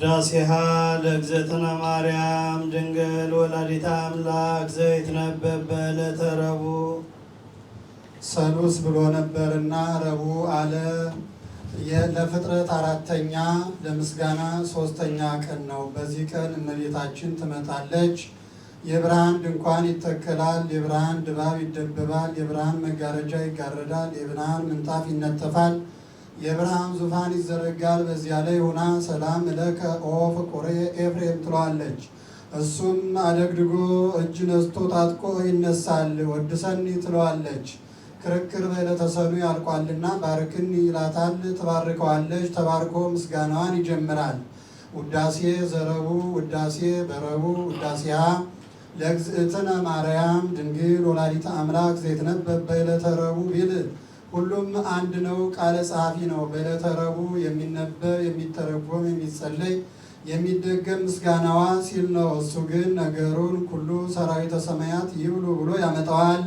ውዳሴሃ ለእግዝእትነ ማርያም ድንግል ወላዲተ አምላክ ዘይትነበብ በዕለተ ረቡዕ። ሰሉስ ብሎ ነበርና ረቡዕ አለ። ለፍጥረት አራተኛ ለምስጋና ሶስተኛ ቀን ነው። በዚህ ቀን እመቤታችን ትመጣለች። የብርሃን ድንኳን ይተከላል። የብርሃን ድባብ ይደበባል። የብርሃን መጋረጃ ይጋረዳል። የብርሃን ምንጣፍ ይነጠፋል። የብርሃን ዙፋን ይዘረጋል። በዚያ ላይ ሆና ሰላም እለከ ኦ ፍቁሬ ኤፍሬም ትለዋለች። እሱም አደግድጎ እጅ ነስቶ ታጥቆ ይነሳል። ወድሰኒ ትለዋለች። ክርክር በዕለተ ሰኑይ ያልቋልና ባርክኒ ይላታል። ትባርከዋለች። ተባርኮ ምስጋናዋን ይጀምራል። ውዳሴ ዘረቡዕ ውዳሴ በረቡዕ ውዳሴሃ ለእግዝእትነ ማርያም ድንግል ወላዲተ አምላክ ዘይትነበብ በዕለተ ረቡዕ ቢል ሁሉም አንድ ነው። ቃለ ጸሐፊ ነው። በዕለተ ረቡዕ የሚነበብ የሚተረጎም የሚጸለይ የሚደገም ምስጋናዋ ሲል ነው። እሱ ግን ነገሩን ሁሉ ሰራዊተ ሰማያት ይብሉ ብሎ ያመጣዋል።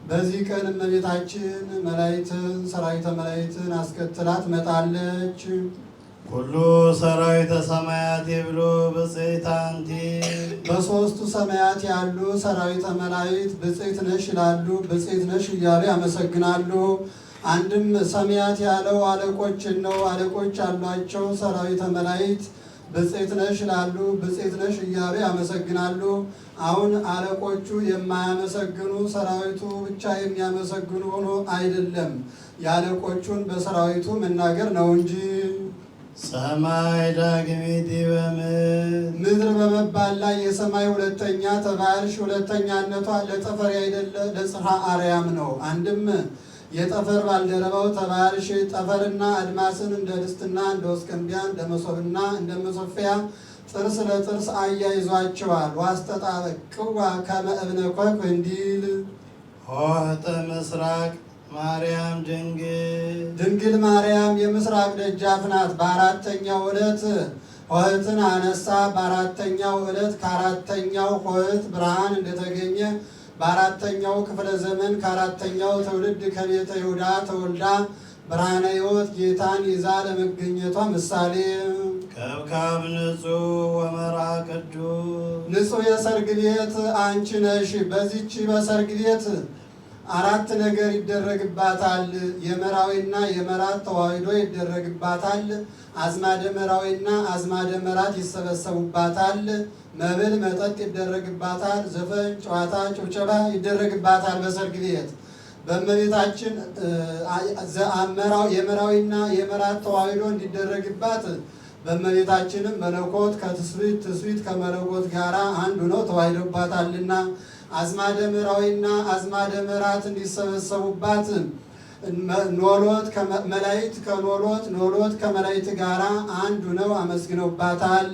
በዚህ ቀን እመቤታችን መላእክትን ሰራዊተ መላእክትን አስከትላ ትመጣለች። ኩሉ ሰራዊተ ሰማያት ይብሉ ብፅዕት አንቲ። በሦስቱ ሰማያት ያሉ ሰራዊተ መላእክት ብፅዕት ነሽ ይላሉ። ብፅዕት ነሽ እያሉ ያመሰግናሉ። አንድም ሰማያት ያለው አለቆችን ነው። አለቆች ያሏቸው ሰራዊተ መላእክት ብፅዕት ነሽ ይላሉ። ብፅዕት ነሽ እያሉ ያመሰግናሉ። አሁን አለቆቹ የማያመሰግኑ ሰራዊቱ ብቻ የሚያመሰግኑ ሆኖ አይደለም፣ የአለቆቹን በሰራዊቱ መናገር ነው እንጂ። ሰማይ ዳግሚት ምድር በመባል ላይ የሰማይ ሁለተኛ ተባልሽ። ሁለተኛነቷ ለጠፈር አይደለ ለጽርሐ አርያም ነው። አንድም የጠፈር ባልደረባው ተባልሽ። ጠፈርና አድማስን እንደ ድስትና እንደ ወስከንቢያ እንደ መሶብና እንደ መሶፊያ ጥርስ ለጥርስ አያይዟቸዋል። ዋስተጣበቅዋ ከመ እብነ ኮክ እንዲል ሆህተ ምስራቅ ማርያም ድንግል ማርያም የምስራቅ ደጃፍ ናት። በአራተኛው ዕለት ሆህትን አነሳ። በአራተኛው ዕለት ከአራተኛው ሆህት ብርሃን እንደተገኘ በአራተኛው ክፍለ ዘመን ከአራተኛው ትውልድ ከቤተ ይሁዳ ተወልዳ ብርሃነ ሕይወት ጌታን ይዛ ለመገኘቷ ምሳሌ ከብካብ ንጹሕ ወመርዓ ቅዱስ ንጹሕ የሰርግ ቤት አንቺ ነሽ። በዚች በሰርግ ቤት አራት ነገር ይደረግባታል። የመራዊና የመራት ተዋሕዶ ይደረግባታል። አዝማደ መራዊና አዝማደ መራት ይሰበሰቡባታል። መብል መጠጥ ይደረግባታል። ዘፈን፣ ጨዋታ፣ ጭብጨባ ይደረግባታል። በሰርግ ቤት በእመቤታችን የመራዊና የመራት ተዋሕዶ እንዲደረግባት በእመቤታችንም መለኮት ከትስብእት ትስብእት ከመለኮት ጋር አንዱ ነው ተዋሕዶባታልና አዝማደ መራዊና አዝማደ መራት እንዲሰበሰቡባት ኖሎት መላእክት ከኖሎት ኖሎት ከመላእክት ጋር አንዱ ነው አመስግነውባታል።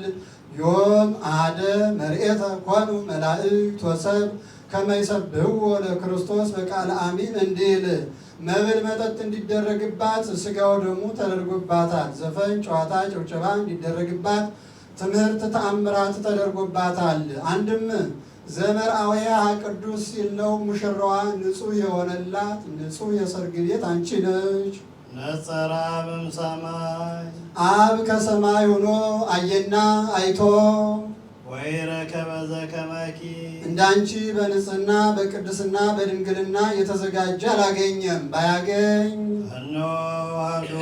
ዮም አሐደ መርኤተ ኮኑ መላእክት ወሰብ ከመ ይሰብሕዎ ለክርስቶስ በቃለ አሚን እንዲል መብል መጠጥ እንዲደረግባት ሥጋው ደሙ ተደርጎባታል። ዘፈን፣ ጨዋታ፣ ጭብጨባ እንዲደረግባት ትምህርት ተአምራት ተደርጎባታል። አንድም ዘመርአውያ ቅዱስ ሲል ነው። ሙሽራዋ ንጹሕ የሆነላት ንጹሕ የሰርግ ቤት አንቺ ነች። ነጸረ አብም ሰማይ አብ ከሰማይ ሆኖ አየና አይቶ ወይረከበ ዘከመኪ እንዳንቺ በንጽሕና በቅድስና በድንግልና የተዘጋጀ አላገኘም። ባያገኝ እነሆ አሐዱ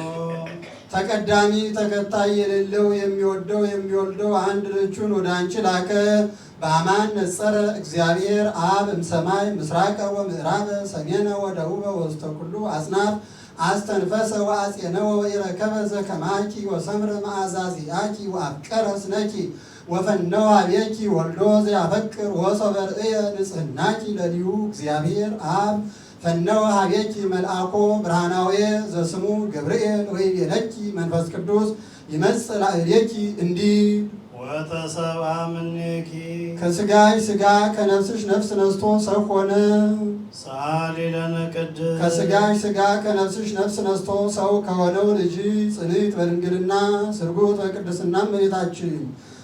ተቀዳሚ ተከታይ የሌለው የሚወደው የሚወልደው አንድ ልጁን ወደ አንቺ ላከ። በአማን ነጸረ እግዚአብሔር አብ እምሰማይ ምስራቀ ወምዕራበ ሰሜነ ወደቡበ ወውስተ ኩሉ አጽናፍ አስተንፈሰ ወአጼነወ ወኢረከበ ዘከማኪ ወሰምረ መዓዛዚአኪ ወአፍቀረ ስነኪ ወፈነወ ኀቤኪ ወልዶ ዘያፈቅር ወሶበ ርእየ ንጽሕናኪ ለልዩ እግዚአብሔር አብ ፈነወ ኀቤኪ መልአኮ ብርሃናዊ ዘስሙ ገብርኤል ወይቤለኪ መንፈስ ቅዱስ ይመጽእ ላዕሌኪ እንዲህ ወተሰብአ እምኔኪ ከሥጋሽ ሥጋ ከነፍስሽ ነፍስ ነስቶ ሰው ሆነ። ሰአሊ ለነ ቅድስት ከሥጋሽ ሥጋ ከነፍስሽ ነፍስ ነስቶ ሰው ከሆነው ልጅ ጽንዕት በድንግልና ስርጉት በቅድስና እመቤታችን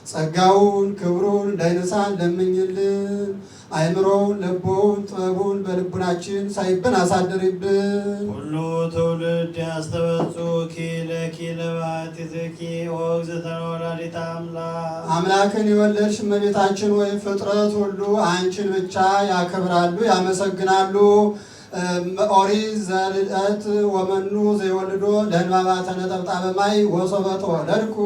ጸጋውን ክብሩን እንዳይነሳን ለምኝልን። አእምሮውን ልቦውን ጥበቡን በልቡናችን ሳይብን አሳድሪብን። ሁሉ ትውልድ ያስተበጹኪ ለኪ ለባሕቲትኪ ወእግዝእትነ ወላዲተ አምላክ። አምላክን የወለድሽ እመቤታችን ወይ ፍጥረት ሁሉ አንቺን ብቻ ያከብራሉ ያመሰግናሉ። ኦሪት ዘልደት ወመኑ ዘይወልዶ ለእንባባተ ነጠብጣበ ማይ ወሶበ ተወለድኩ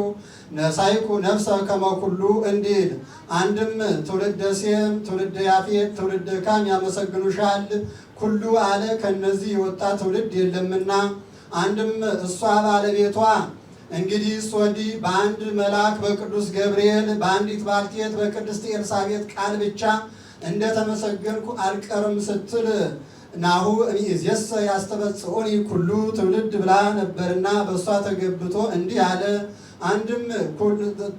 ነሳይኩ ነፍሰ ከመ ኩሉ እንዲል አንድም ትውልደ ሴም ትውልደ ያፌት ትውልደ ካም ያመሰግኑሻል ኩሉ አለ ከነዚህ የወጣ ትውልድ የለምና። አንድም እሷ ባለቤቷ እንግዲህ ወዲህ በአንድ መልአክ በቅዱስ ገብርኤል በአንዲት ባልቴት በቅድስት ኤልሳቤጥ ቃል ብቻ እንደተመሰገንኩ አልቀርም ስትል ናሁ እምይእዜሰ ያስተበጽዑኒ ኩሉ ትውልድ ብላ ነበርና በእሷ ተገብቶ እንዲህ አለ። አንድም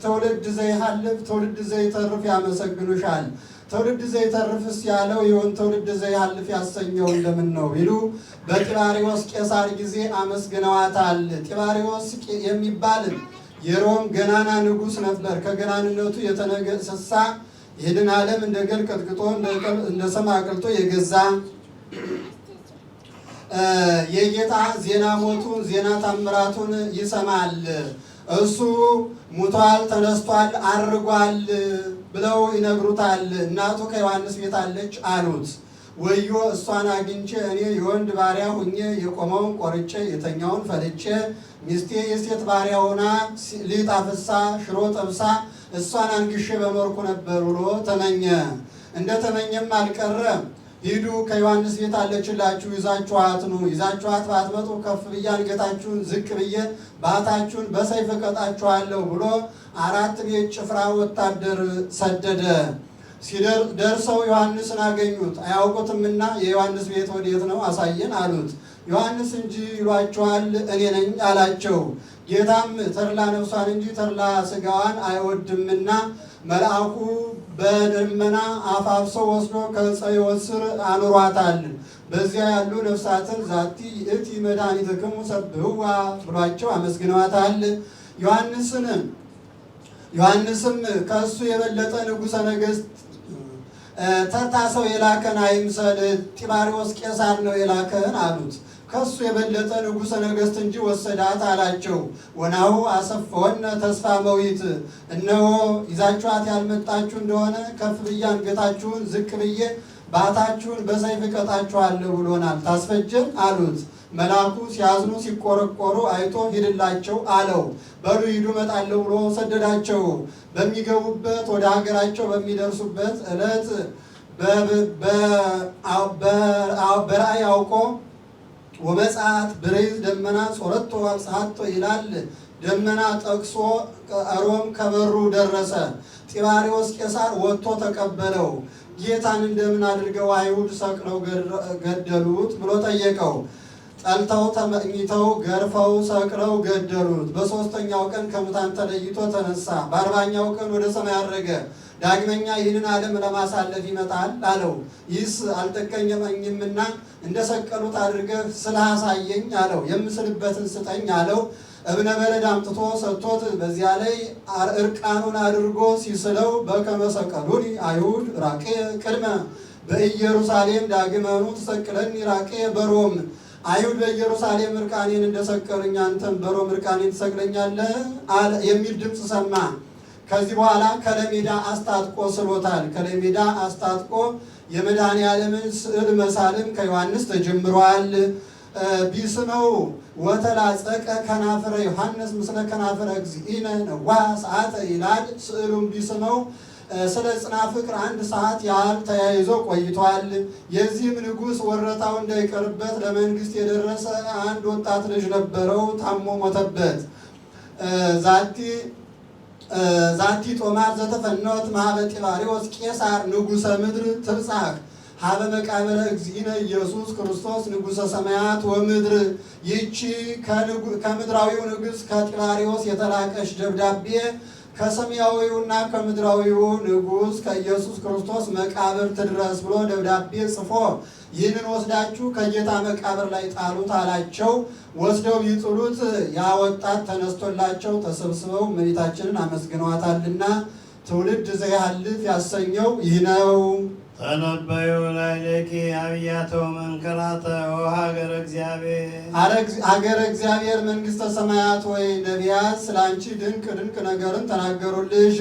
ትውልድ ዘይሃልፍ ትውልድ ዘይተርፍ ያመሰግኑሻል። ትውልድ ዘይተርፍስ ያለው ይሆን ትውልድ ዘይሃልፍ ያሰኘው እንደምን ነው ቢሉ በጢባሪዎስ ቄሳር ጊዜ አመስግነዋታል። ጢባሪዎስ የሚባል የሮም ገናና ንጉሥ ነበር። ከገናንነቱ የተነገሰሳ ይህንን ዓለም እንደ ገል ቀጥቅጦ እንደ ሰም አቅልጦ የገዛ የጌታ ዜና ሞቱን ዜና ታምራቱን ይሰማል። እሱ ሙቷል፣ ተነስቷል፣ አርጓል ብለው ይነግሩታል። እናቱ ከዮሐንስ ቤት አለች አሉት። ወዮ እሷን አግኝቼ እኔ የወንድ ባሪያ ሁኜ የቆመውን ቆርጬ የተኛውን ፈልጬ ሚስቴ የሴት ባሪያ ሆና ሊጥ አፍሳ ሽሮ ጠብሳ እሷን አንግሼ በኖርኩ ነበር ብሎ ተመኘ። እንደ ተመኘም አልቀረ። ሂዱ ከዮሐንስ ቤት አለችላችሁ ይዛችኋት ኑ። ይዛችኋት ባትመጡ ከፍ ብዬ አንገታችሁን ዝቅ ብዬ ባታችሁን በሰይፍ እቀጣችኋለሁ ብሎ 4 ቤት ጭፍራ ወታደር ሰደደ። ደርሰው ዮሐንስን አገኙት። አያውቁትምና የዮሐንስ ቤት ወዴት ነው አሳየን አሉት። ዮሐንስ እንጂ ይሏችኋል እኔ ነኝ አላቸው። ጌታም ተድላ ነፍሷን እንጂ ተድላ ሥጋዋን አይወድምና መልአኩ በደመና አፋፍሶ ወስዶ ከዕፀ ሕይወት ስር አኑሯታል። በዚያ ያሉ ነፍሳትን ዛቲ ይእቲ መድኃኒትክሙ ሰብሕዋ ብሏቸው አመስግነዋታል። ዮሐንስም ከእሱ የበለጠ ንጉሠ ነገሥት ተርታ ሰው የላከን አይምሰል፣ ጢባሪዎስ ቄሳር ነው የላከን አሉት። ከሱ የበለጠ ንጉሠ ነገሥት እንጂ ወሰዳት አላቸው። ወናሁ አሰፈወነ ተስፋ መዊት፣ እነሆ ይዛችኋት ያልመጣችሁ እንደሆነ ከፍ ብዬ አንገታችሁን ዝቅ ብዬ ባታችሁን በሰይፍ እቀጣችኋለሁ ብሎናል። ታስፈጀን አሉት። መልአኩ ሲያዝኑ ሲቆረቆሩ አይቶ ሂድላቸው አለው። በሉ ሂዱ እመጣለሁ ብሎ ሰደዳቸው። በሚገቡበት ወደ ሀገራቸው በሚደርሱበት ዕለት በራእይ አውቆ ወመጽአት ብሬዝ ደመና ጾረቶ አብጽሐቶ ይላል። ደመና ጠቅሶ ሮም ከበሩ ደረሰ። ጢባሪዎስ ቄሳር ወጥቶ ተቀበለው። ጌታን እንደምን አድርገው አይሁድ ሰቅለው ገደሉት ብሎ ጠየቀው። ጠልተው ተመኝተው ገርፈው ሰቅለው ገደሉት። በሦስተኛው ቀን ከሙታን ተለይቶ ተነሳ። በ40ኛው ቀን ወደ ሰማይ አረገ። ዳግመኛ ይህንን ዓለም ለማሳለፍ ይመጣል አለው። ይህስ አልጠቀመኝምና እንደሰቀሉት አድርገህ ስላሳየኝ አለው። የምስልበትን ስጠኝ አለው። እብነ በረድ አምጥቶ ሰጥቶት በዚያ ላይ እርቃኑን አድርጎ ሲስለው በከመ ሰቀሉኒ አይሁድ ራቄ ቅድመ በኢየሩሳሌም ዳግመኑ ትሰቅለኒ ራቄ በሮም። አይሁድ በኢየሩሳሌም እርቃኔን እንደሰቀሉኝ አንተም በሮም እርቃኔን ትሰቅለኛለህ የሚል ድምፅ ሰማ። ከዚህ በኋላ ከለሜዳ አስታጥቆ ስሎታል። ከለሜዳ አስታጥቆ የመድኃኔዓለምን ስዕል መሳልም ከዮሐንስ ተጀምሯል። ቢስመው ወተላጸቀ ከናፍረ ዮሐንስ ምስለ ከናፍረ እግዚእነ ነዋ ሰዓተ ይላል። ስዕሉም ቢስመው ስለ ጽና ፍቅር 1 ሰዓት ያህል ተያይዞ ቆይቷል። የዚህም ንጉሥ ወረታው እንዳይቀርበት ለመንግስት የደረሰ አንድ ወጣት ልጅ ነበረው፣ ታሞ ሞተበት። ዛቲ ጦማር ዘተፈኖት ማኅበ ጢባሪዎስ ቄሳር ንጉሠ ምድር ትብጻሕ ሀበ መቃብረ እግዚእነ ኢየሱስ ክርስቶስ ንጉሠ ሰማያት ወምድር። ይህቺ ከምድራዊው ንጉሥ ከጢባሪዎስ የተላከች ደብዳቤ ከሰማያዊውና ከምድራዊው ንጉሥ ከኢየሱስ ክርስቶስ መቃብር ትድረስ ብሎ ደብዳቤ ጽፎ ይህንን ወስዳችሁ ከጌታ መቃብር ላይ ጣሉት አላቸው። ወስደው ቢጥሉት ያ ወጣት ተነስቶላቸው ተሰብስበው እመቤታችንን አመስግነዋታልና ትውልድ ዘያህልፍ ያሰኘው ይህ ነው። ተነበዩ ላዕሌኪ አብያተ ወመንከራተ ሀገረ እግዚአብሔር ሀገረ እግዚአብሔር መንግሥተ ሰማያት ወይ ነቢያት ስለ አንቺ ድንቅ ድንቅ ነገርን ተናገሩልሽ።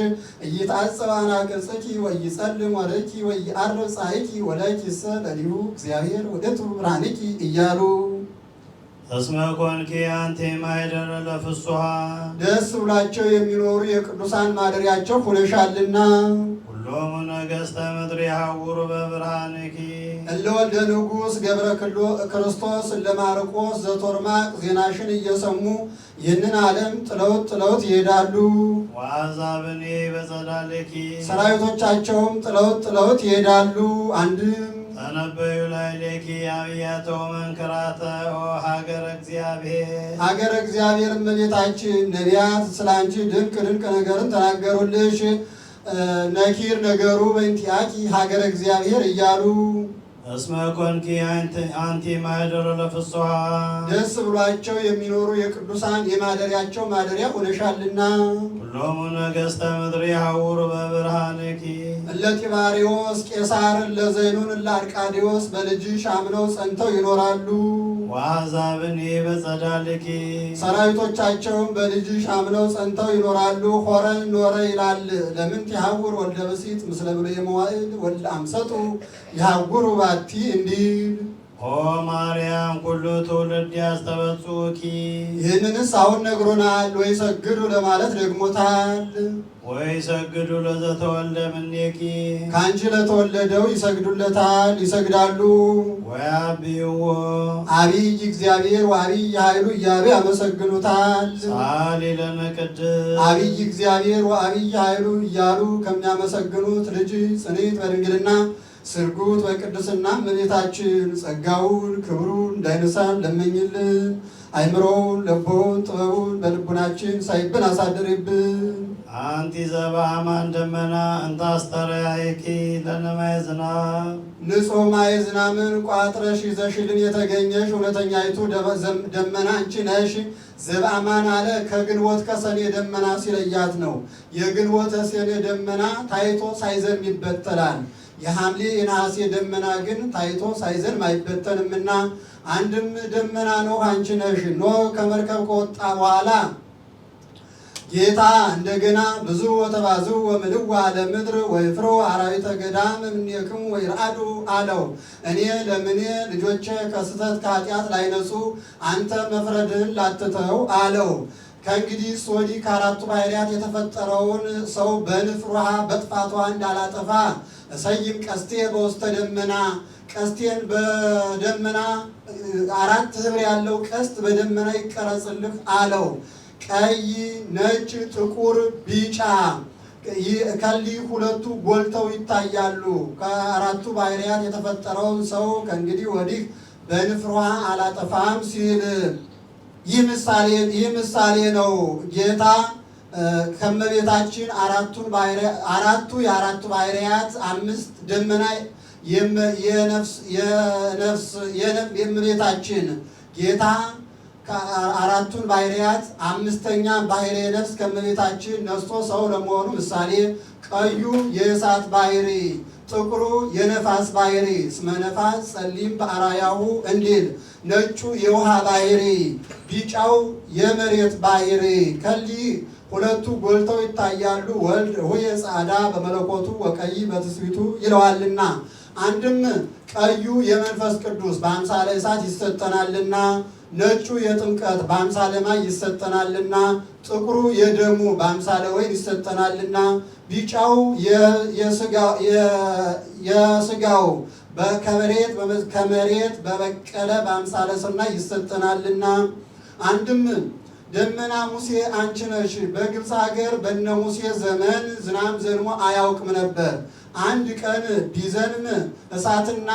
ኢይትዓጸብ አናቅጽኪ ወይጸልም ወርኪ ወይዐርብ ፀሐይኪ ወለኪሰ ለሊሁ እግዚአብሔር ውእቱ ብርሃንኪ እያሉ እስመ ኮንኪ አንቲ ማኅደረ ለፍሱሐን ደስ ብሏቸው የሚኖሩ የቅዱሳን ማደሪያቸው ሆነሻልና። ሁሎሙ ነገሥተ ምድር ይሐውሩ በብርሃንኪ እለ ወልደ ንጉሥ ገብረ ክርስቶስ እለ ማርቆስ ዘቶርማቅ ዜናሽን እየሰሙ ይህንን ዓለም ጥለውት ይሄዳሉ። ወአሕዛብኒ በጸዳልኪ ሰራዊቶቻቸውም ጥለውት ይሄዳሉ። አንድም ተነበዩ ላዕሌኪ አብያተ ወመንከራተ ሀገረ እግዚአብሔር ሀገረ እግዚአብሔር እመቤታችን ነቢያት ስለ አንቺ ድንቅ ድንቅ ነገርን ተናገሩልሽ። ነኪር ነገሩ በእንቲአኪ ሀገረ እግዚአብሔር እያሉ እስመ ኮንኪ አንቲ ማኅደረ ለፍሱሐን ደስ ብሏቸው የሚኖሩ የቅዱሳን የማደሪያቸው ማደሪያ ሆነሻልና። ሁሎሙ ነገሥተ ምድር ይሐውሩ በብርሃንኪ እለ ጢባርዮስ ቄሳር እለ ዘይኑን እለ አርቃዴዎስ በልጅሽ አምነው ጸንተው ይኖራሉ። ወአሕዛብኒ በጸዳልኪ ሰራዊቶቻቸውም በልጅሽ አምነው ጸንተው ይኖራሉ። ሆረን ኖረ ይላል ለምን ይሐውር ወልደ ብእሲት ምስለ ብሉየ መዋዕል ወልደ አምሰጡ ይሐውሩ ባቲ እንዲል ኦ ማርያም ኩሉ ትውልድ ያስተበጽኡኪ ይህንንስ አሁን ነግሮናል። ወይ ሰግዱ ለማለት ደግሞታል። ወይ ሰግዱ ለዘተወልደ እምኔኪ ከአንቺ ለተወለደው ይሰግዱለታል ይሰግዳሉ። ወያብይዎ አብይ እግዚአብሔር ወአብይ ኃይሉ እያሉ ያመሰግኑታል። ጻሊ ለነ ቅድስት አብይ እግዚአብሔር ወአብይ ኃይሉ እያሉ ከሚያመሰግኑት ልጅ ጽንዕት በድንግልና ስርጉት በቅድስና እመቤታችን ጸጋውን ክብሩን እንዳይነሳን ለመኝልን። አይምሮውን ልቦን ጥበቡን በልቡናችን ሳይብን አሳድርብን። አንቲ ዘበአማን ደመና እንተ አስተርአኪ ለነ ማየ ዝናብ ንጹሕ ማየ ዝናምን ቋጥረሽ ይዘሽልን የተገኘሽ እውነተኛይቱ ደመና አንቺ ነሽ። ዘበአማን አለ ከግንቦት ከሰኔ ደመና ሲለያት ነው። የግንቦት ሰኔ ደመና ታይቶ ሳይዘንም ይበተናል። የሐምሌ የነሐሴ ደመና ግን ታይቶ ሳይዘንም አይበተንምና አንድም ደመና ኖህ አንቺ ነሽ። ኖህ ከመርከብ ከወጣ በኋላ ጌታ እንደገና ብዙ ወተባዙ ወምልዋ ለምድር ወይፍሩ አራዊተ ገዳም እምኔክሙ ወይርአዱ አለው። እኔ ለምኔ ልጆቼ ከስተት ከኃጢአት ላይነጹ አንተ መፍረድህን ላትተው አለው። ከእንግዲህ ወዲህ ከአራቱ ባህርያት የተፈጠረውን ሰው በንፍር ውሃ በጥፋቷ እንዳላጠፋ እሰይም ቀስቴ በውስተ ደመና ቀስቴን በደመና አራት ህብር ያለው ቀስት በደመና ይቀረጽልህ አለው። ቀይ፣ ነጭ፣ ጥቁር፣ ቢጫ ከሊህ ሁለቱ ጎልተው ይታያሉ። ከአራቱ ባህርያት የተፈጠረውን ሰው ከእንግዲህ ወዲህ በንፍር ውሃ አላጠፋም ሲል ይህ ምሳሌ ነው። ጌታ ከመቤታችን አራቱ የአራቱ ባህርያት አምስት ደመና የእመቤታችን ጌታ ከአራቱን ባህርያት አምስተኛ ባህርየ ነፍስ ከእመቤታችን ነስቶ ሰው ለመሆኑ ምሳሌ ቀዩ የእሳት ባህሪ፣ ጥቁሩ የነፋስ ባህሪ እስመ ነፋስ ጸሊም በአራያሁ እንዲል፣ ነጩ የውሃ ባህሪ፣ ቢጫው የመሬት ባህሪ ከሊህ ሁለቱ ጎልተው ይታያሉ። ወልድ ሆየ ጻዕዳ በመለኮቱ ወቀይ በትስቢቱ ይለዋልና አንድም ቀዩ የመንፈስ ቅዱስ በአምሳለ እሳት ይሰጠናልና፣ ነጩ የጥምቀት በአምሳለ ማይ ይሰጠናልና፣ ጥቁሩ የደሙ በአምሳለ ወይን ይሰጠናልና፣ ቢጫው የስጋው ከመሬት በበቀለ በአምሳለ ሰናይ ይሰጠናልና። አንድም ደመና ሙሴ አንቺ ነሽ። በግብፅ ሀገር በነ ሙሴ ዘመን ዝናብ ዘንሞ አያውቅም ነበር። አንድ ቀን ቢዘንም እሳትና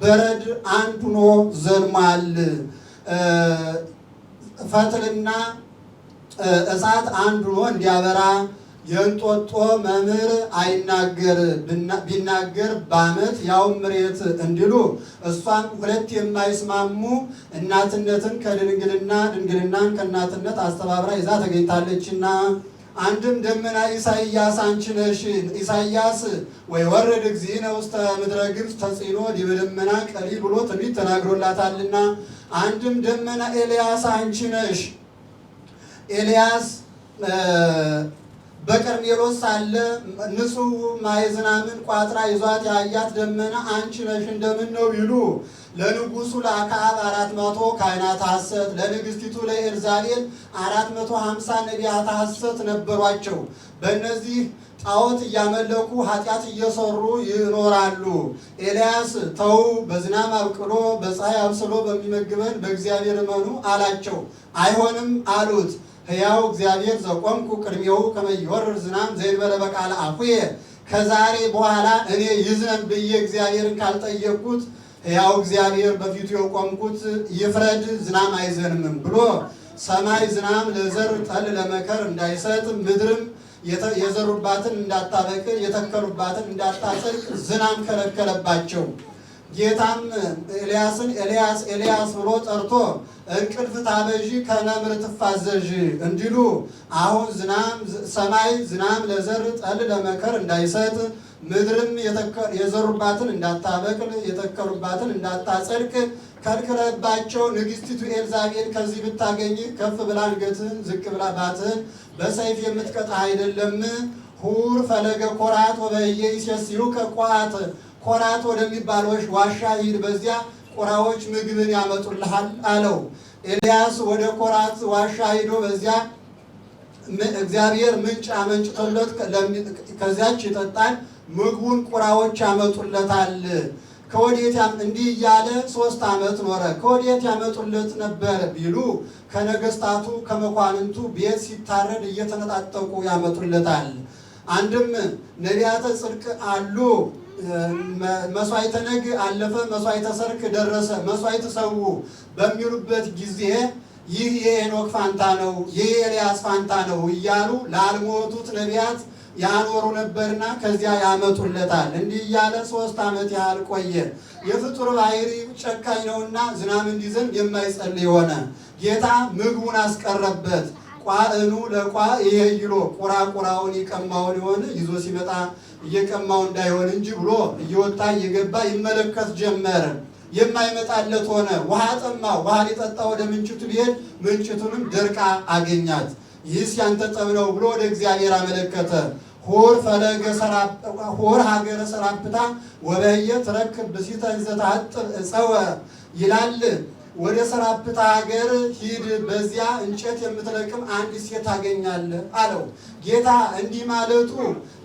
በረድ አንድ ሆኖ ዘንሟል። ፈትልና እሳት አንድ ሆኖ እንዲያበራ የእንጦጦ መምህር አይናገር ቢናገር በዓመት ያውም ምሬት እንዲሉ እሷም ሁለት የማይስማሙ እናትነትን ከድንግልና ድንግልናን ከእናትነት አስተባብራ ይዛ ተገኝታለችና። አንድም ደመና ኢሳይያስ አንቺ ነሽ። ኢሳይያስ ወይ ወረድ እግዚእነ ውስተ ምድረ ግብፅ ተጽዕኖ ዲበ ደመና ቀሊል ብሎ ትንቢት ተናግሮላታልና። አንድም ደመና ኤልያስ አንቺ ነሽ። ኤልያስ በቀርሜሎስ ሳለ ንጹሕ ማየ ዝናምን ቋጥራ ይዟት ያያት ደመና አንቺ ነሽ እንደምን ነው ቢሉ ለንጉሱ ለአክዓብ 400 ካህናተ ሐሰት ለንግሥቲቱ ለኤልዛቤል 450 ነቢያተ ሐሰት ነበሯቸው። በእነዚህ ጣዖት እያመለኩ ኃጢአት እየሰሩ ይኖራሉ። ኤልያስ ተው በዝናብ አብቅሎ በፀሐይ አብስሎ በሚመግበን በእግዚአብሔር እመኑ አላቸው። አይሆንም አሉት። ሕያው እግዚአብሔር ዘቆምኩ ቅድሜው ከመ ይወርድ ዝናም ዘእንበለ በቃለ አፉየ ከዛሬ በኋላ እኔ ይዝነብ ብዬ እግዚአብሔርን ካልጠየቅኩት ሕያው እግዚአብሔር በፊቱ የቆምኩት ይፍረድ ዝናም አይዘንምም ብሎ ሰማይ ዝናም ለዘር ጠል ለመከር እንዳይሰጥ ምድርም የዘሩባትን እንዳታበቅል የተከሉባትን እንዳታጸድቅ ዝናም ከለከለባቸው። ጌታም ኤልያስን ኤልያስ ኤልያስ ብሎ ጠርቶ እንቅልፍ ታበዢ ከነምር ትፋዘዥ እንዲሉ አሁን ሰማይ ዝናም ለዘር ጠል ለመከር እንዳይሰጥ ምድርም የዘሩባትን እንዳታበቅል የተከሉባትን እንዳታጸድቅ ከልክለባቸው። ንግሥቲቱ ኤልዛቤል ከዚህ ብታገኝ ከፍ ብላ አንገትህን ዝቅ ብላ ባትህን በሰይፍ የምትቀጣ አይደለም። ሁር ፈለገ ኮራት ወበየ ይሴስዩ ከቋት ኮራት ወደሚባል ዋሻ ሂድ፣ በዚያ ቁራዎች ምግብን ያመጡልሃል አለው። ኤልያስ ወደ ኮራት ዋሻ ሂዶ በዚያ እግዚአብሔር ምንጭ አመንጭቶለት ከዚያች ይጠጣል። ምግቡን ቁራዎች ያመጡለታል። ከወዴት እንዲህ እያለ 3 ዓመት ኖረ። ከወዴት ያመጡለት ነበር ቢሉ ከነገስታቱ ከመኳንንቱ ቤት ሲታረድ እየተነጣጠቁ ያመጡለታል። አንድም ነቢያተ ጽድቅ አሉ። መስዋዕተ ነግ አለፈ፣ መስዋዕተ ሰርክ ደረሰ፣ መስዋዕተ ሰው በሚሉበት ጊዜ ይህ የሄኖክ ፋንታ ነው፣ ይህ የኤልያስ ፋንታ ነው እያሉ ላልሞቱት ነቢያት ያኖሩ ነበርና ከዚያ ያመጡለታል። እንዲህ እያለ 3 ዓመት ያህል ቆየ። የፍጡር ባህሪ ጨካኝ ነውና ዝናም እንዲዘንብ የማይጸልይ ሆነ። ጌታ ምግቡን አስቀረበት። ቋእኑ ለቋ ይሄይሎ ቁራቁራውን ይቀማውን የሆነ ይዞ ሲመጣ እየቀማው እንዳይሆን እንጂ ብሎ እየወጣ እየገባ ይመለከት ጀመረ። የማይመጣለት ሆነ። ውሃ ጠማው። ውሃ ሊጠጣ ወደ ምንጭቱ ቢሄድ ምንጭቱንም ደርቃ አገኛት። ይህስ ያንተ ጠብ ነው ብሎ ወደ እግዚአብሔር አመለከተ። ሆር ሀገረ ሰራፕታ ወበየ ትረክብ ብሲተ ዘታጥብ እፀወ ይላል። ወደ ሰራፕታ ሀገር ሂድ፣ በዚያ እንጨት የምትለቅም አንዲት ሴት ታገኛለህ አለው። ጌታ እንዲህ ማለቱ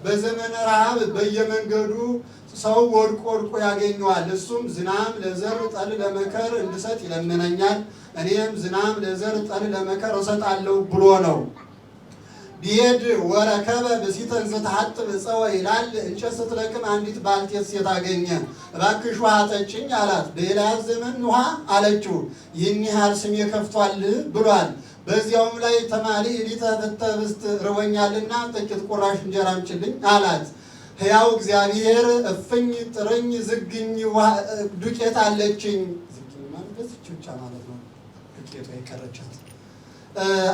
በዘመነ ረሃብ በየመንገዱ ሰው ወድቆ ያገኘዋል። እሱም ዝናም ለዘር ጠል ለመከር እንድሰጥ ይለምነኛል፣ እኔም ዝናም ለዘር ጠል ለመከር እሰጣለሁ ብሎ ነው። ቢሄድ ወረከበ ብእሲተ ዘተሐጥብ እፀወ ይላል። እንጨት ስትለቅም አንዲት ባልቴት ሴት አገኘ። እባክሽ ውሃ ጠጭኝ አላት። በኤልያስ ዘመን ውሃ አለችው። ይህን ያህል ስሜ ከፍቷል ብሏል። በዚያውም ላይ ተማሪ ሊተ ህብስት ርቦኛልና ጥቂት ቁራሽ እንጀራ አምጪልኝ አላት። ሕያው እግዚአብሔር እፍኝ ጥርኝ ዝግኝ ዱቄት አለችኝ። ዝግኝ ማለት በዚች ብቻ ማለት ነው። ዱቄቷ የቀረቻት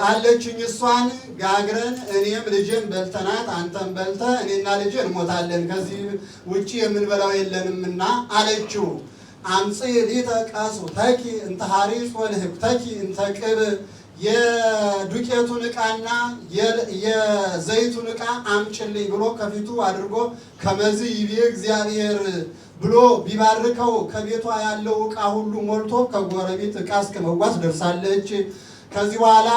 አለችኝ። እሷን ጋግረን እኔም ልጄን በልተናት አንተም በልተ እኔና ልጄ እንሞታለን፣ ከዚህ ውጪ የምንበላው የለንምና አለችው። አምጽ ሊተ ቀሱ ተኪ እንተ ሐሪስ ወልህብ ተኪ እንተ ቅብ የዱቄቱን ዕቃና የዘይቱን ዕቃ አምጭልኝ ብሎ ከፊቱ አድርጎ ከመዝ ይቤ እግዚአብሔር ብሎ ቢባርከው ከቤቷ ያለው ዕቃ ሁሉ ሞልቶ ከጎረቤት ዕቃ እስከ መዋስ ደርሳለች። ከዚህ በኋላ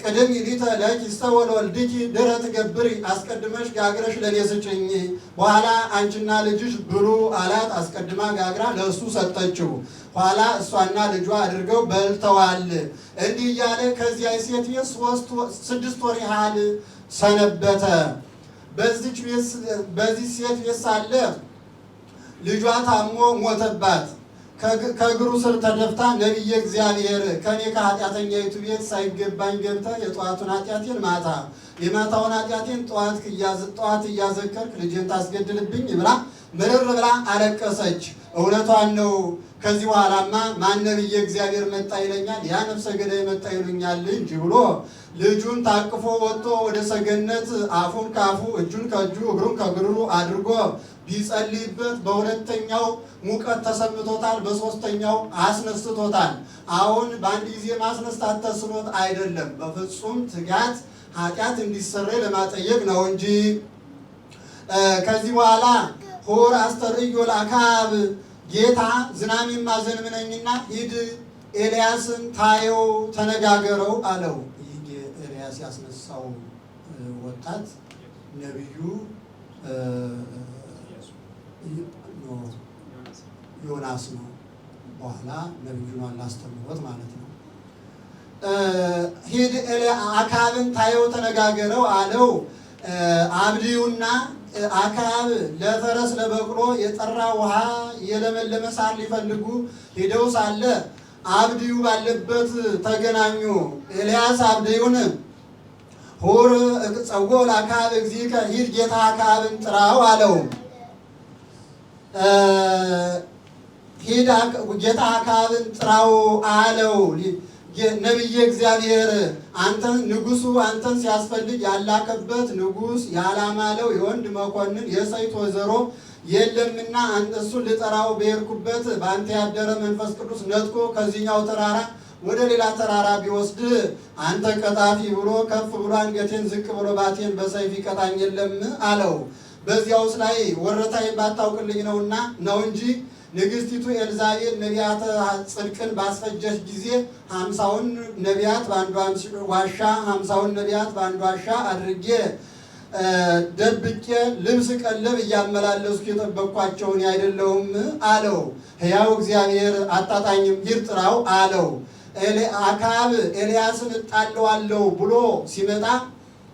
ቅድም ሊተ ለኪ ስተወልወልድኪ ድረ ትገብሪ አስቀድመሽ ጋግረሽ ለኔ ስጭኝ፣ በኋላ አንቺና ልጅሽ ብሉ አላት። አስቀድማ ጋግራ ለእሱ ሰጠችው። ኋላ እሷና ልጇ አድርገው በልተዋል። እንዲህ እያለ ከዚያ ሴት ቤት 6 ወር ያህል ሰነበተ። በዚህ ሴት ቤት ሳለ ልጇ ታሞ ሞተባት። ከእግሩ ስር ተደፍታ ነቢየ እግዚአብሔር ከኔ ከኃጢአተኛይቱ ቤት ሳይገባኝ ገብተህ የጠዋቱን ኃጢአቴን ማታ የማታውን ኃጢአቴን ጠዋት እያዘከርክ ልጄን ታስገድልብኝ ብላ ምርር ብላ አለቀሰች። እውነቷን ነው። ከዚህ በኋላማ ማን ነቢየ እግዚአብሔር መጣ ይለኛል፣ ያ ነፍሰ ገዳይ መጣ ይሉኛል እንጂ ብሎ ልጁን ታቅፎ ወጥቶ ወደ ሰገነት አፉን ካፉ እጁን ከእጁ እግሩን ከእግሩ አድርጎ ቢጸልይበት በሁለተኛው ሙቀት ተሰምቶታል፣ በሶስተኛው አስነስቶታል። አሁን በአንድ ጊዜ ማስነስታት ተስኖት አይደለም፣ በፍጹም ትጋት ኃጢአት እንዲሰረይ ለማጠየቅ ነው እንጂ። ከዚህ በኋላ ሆር አስተርእዮ ለአክዓብ ጌታ ዝናብ የማዘንብ ነኝና ሂድ ኤልያስን ታየው ተነጋገረው አለው። ይህ ኤልያስ ያስነሳው ወጣት ነቢዩ ዮናስ ነው። በኋላ ነቢዩን አላስተምሮት ማለት ነው። ሂድ አክዓብን ታየው ተነጋገረው አለው። አብድዩና አክዓብ ለፈረስ ለበቅሎ የጠራ ውሃ የለመለመ ሳር ሊፈልጉ ሄደው ሳለ አብድዩ ባለበት ተገናኙ። ኤልያስ አብድዩን ሁር ጸጎ ለአክዓብ እግዚእከ ሂድ ጌታ አክዓብን ጥራው አለው። ሂድ ጌታ አክዓብን ጥራው አለው። ነቢየ እግዚአብሔር አንተን ንጉሱ አንተን ሲያስፈልግ ያላከበት ንጉስ ያላማለው የወንድ መኮንን የሰይት ወይዘሮ የለምና እሱን ልጠራው በሄድኩበት በአንተ ያደረ መንፈስ ቅዱስ ነጥቆ ከዚህኛው ተራራ ወደ ሌላ ተራራ ቢወስድ አንተ ቀጣፊ ብሎ ከፍ ብሎ አንገቴን ዝቅ ብሎ ባቴን በሰይፍ ይቀጣኝ የለም አለው። በዚያውስ ላይ ወረታይ ባታውቅልኝ ነውና ነው እንጂ ንግስቲቱ ኤልዛቤል ነቢያተ ጽድቅን ባስፈጀች ጊዜ 50ውን ነቢያት በአንዱ ዋሻ 50ውን ነቢያት በአንዱ ዋሻ አድርጌ ደብቄ ልብስ ቀለብ እያመላለስኩ የጠበቅኳቸውን አይደለሁም አለው። ሕያው እግዚአብሔር አጣጣኝም ሂድ ጥራው አለው። አክዓብ ኤልያስን እጣለዋለሁ ብሎ ሲመጣ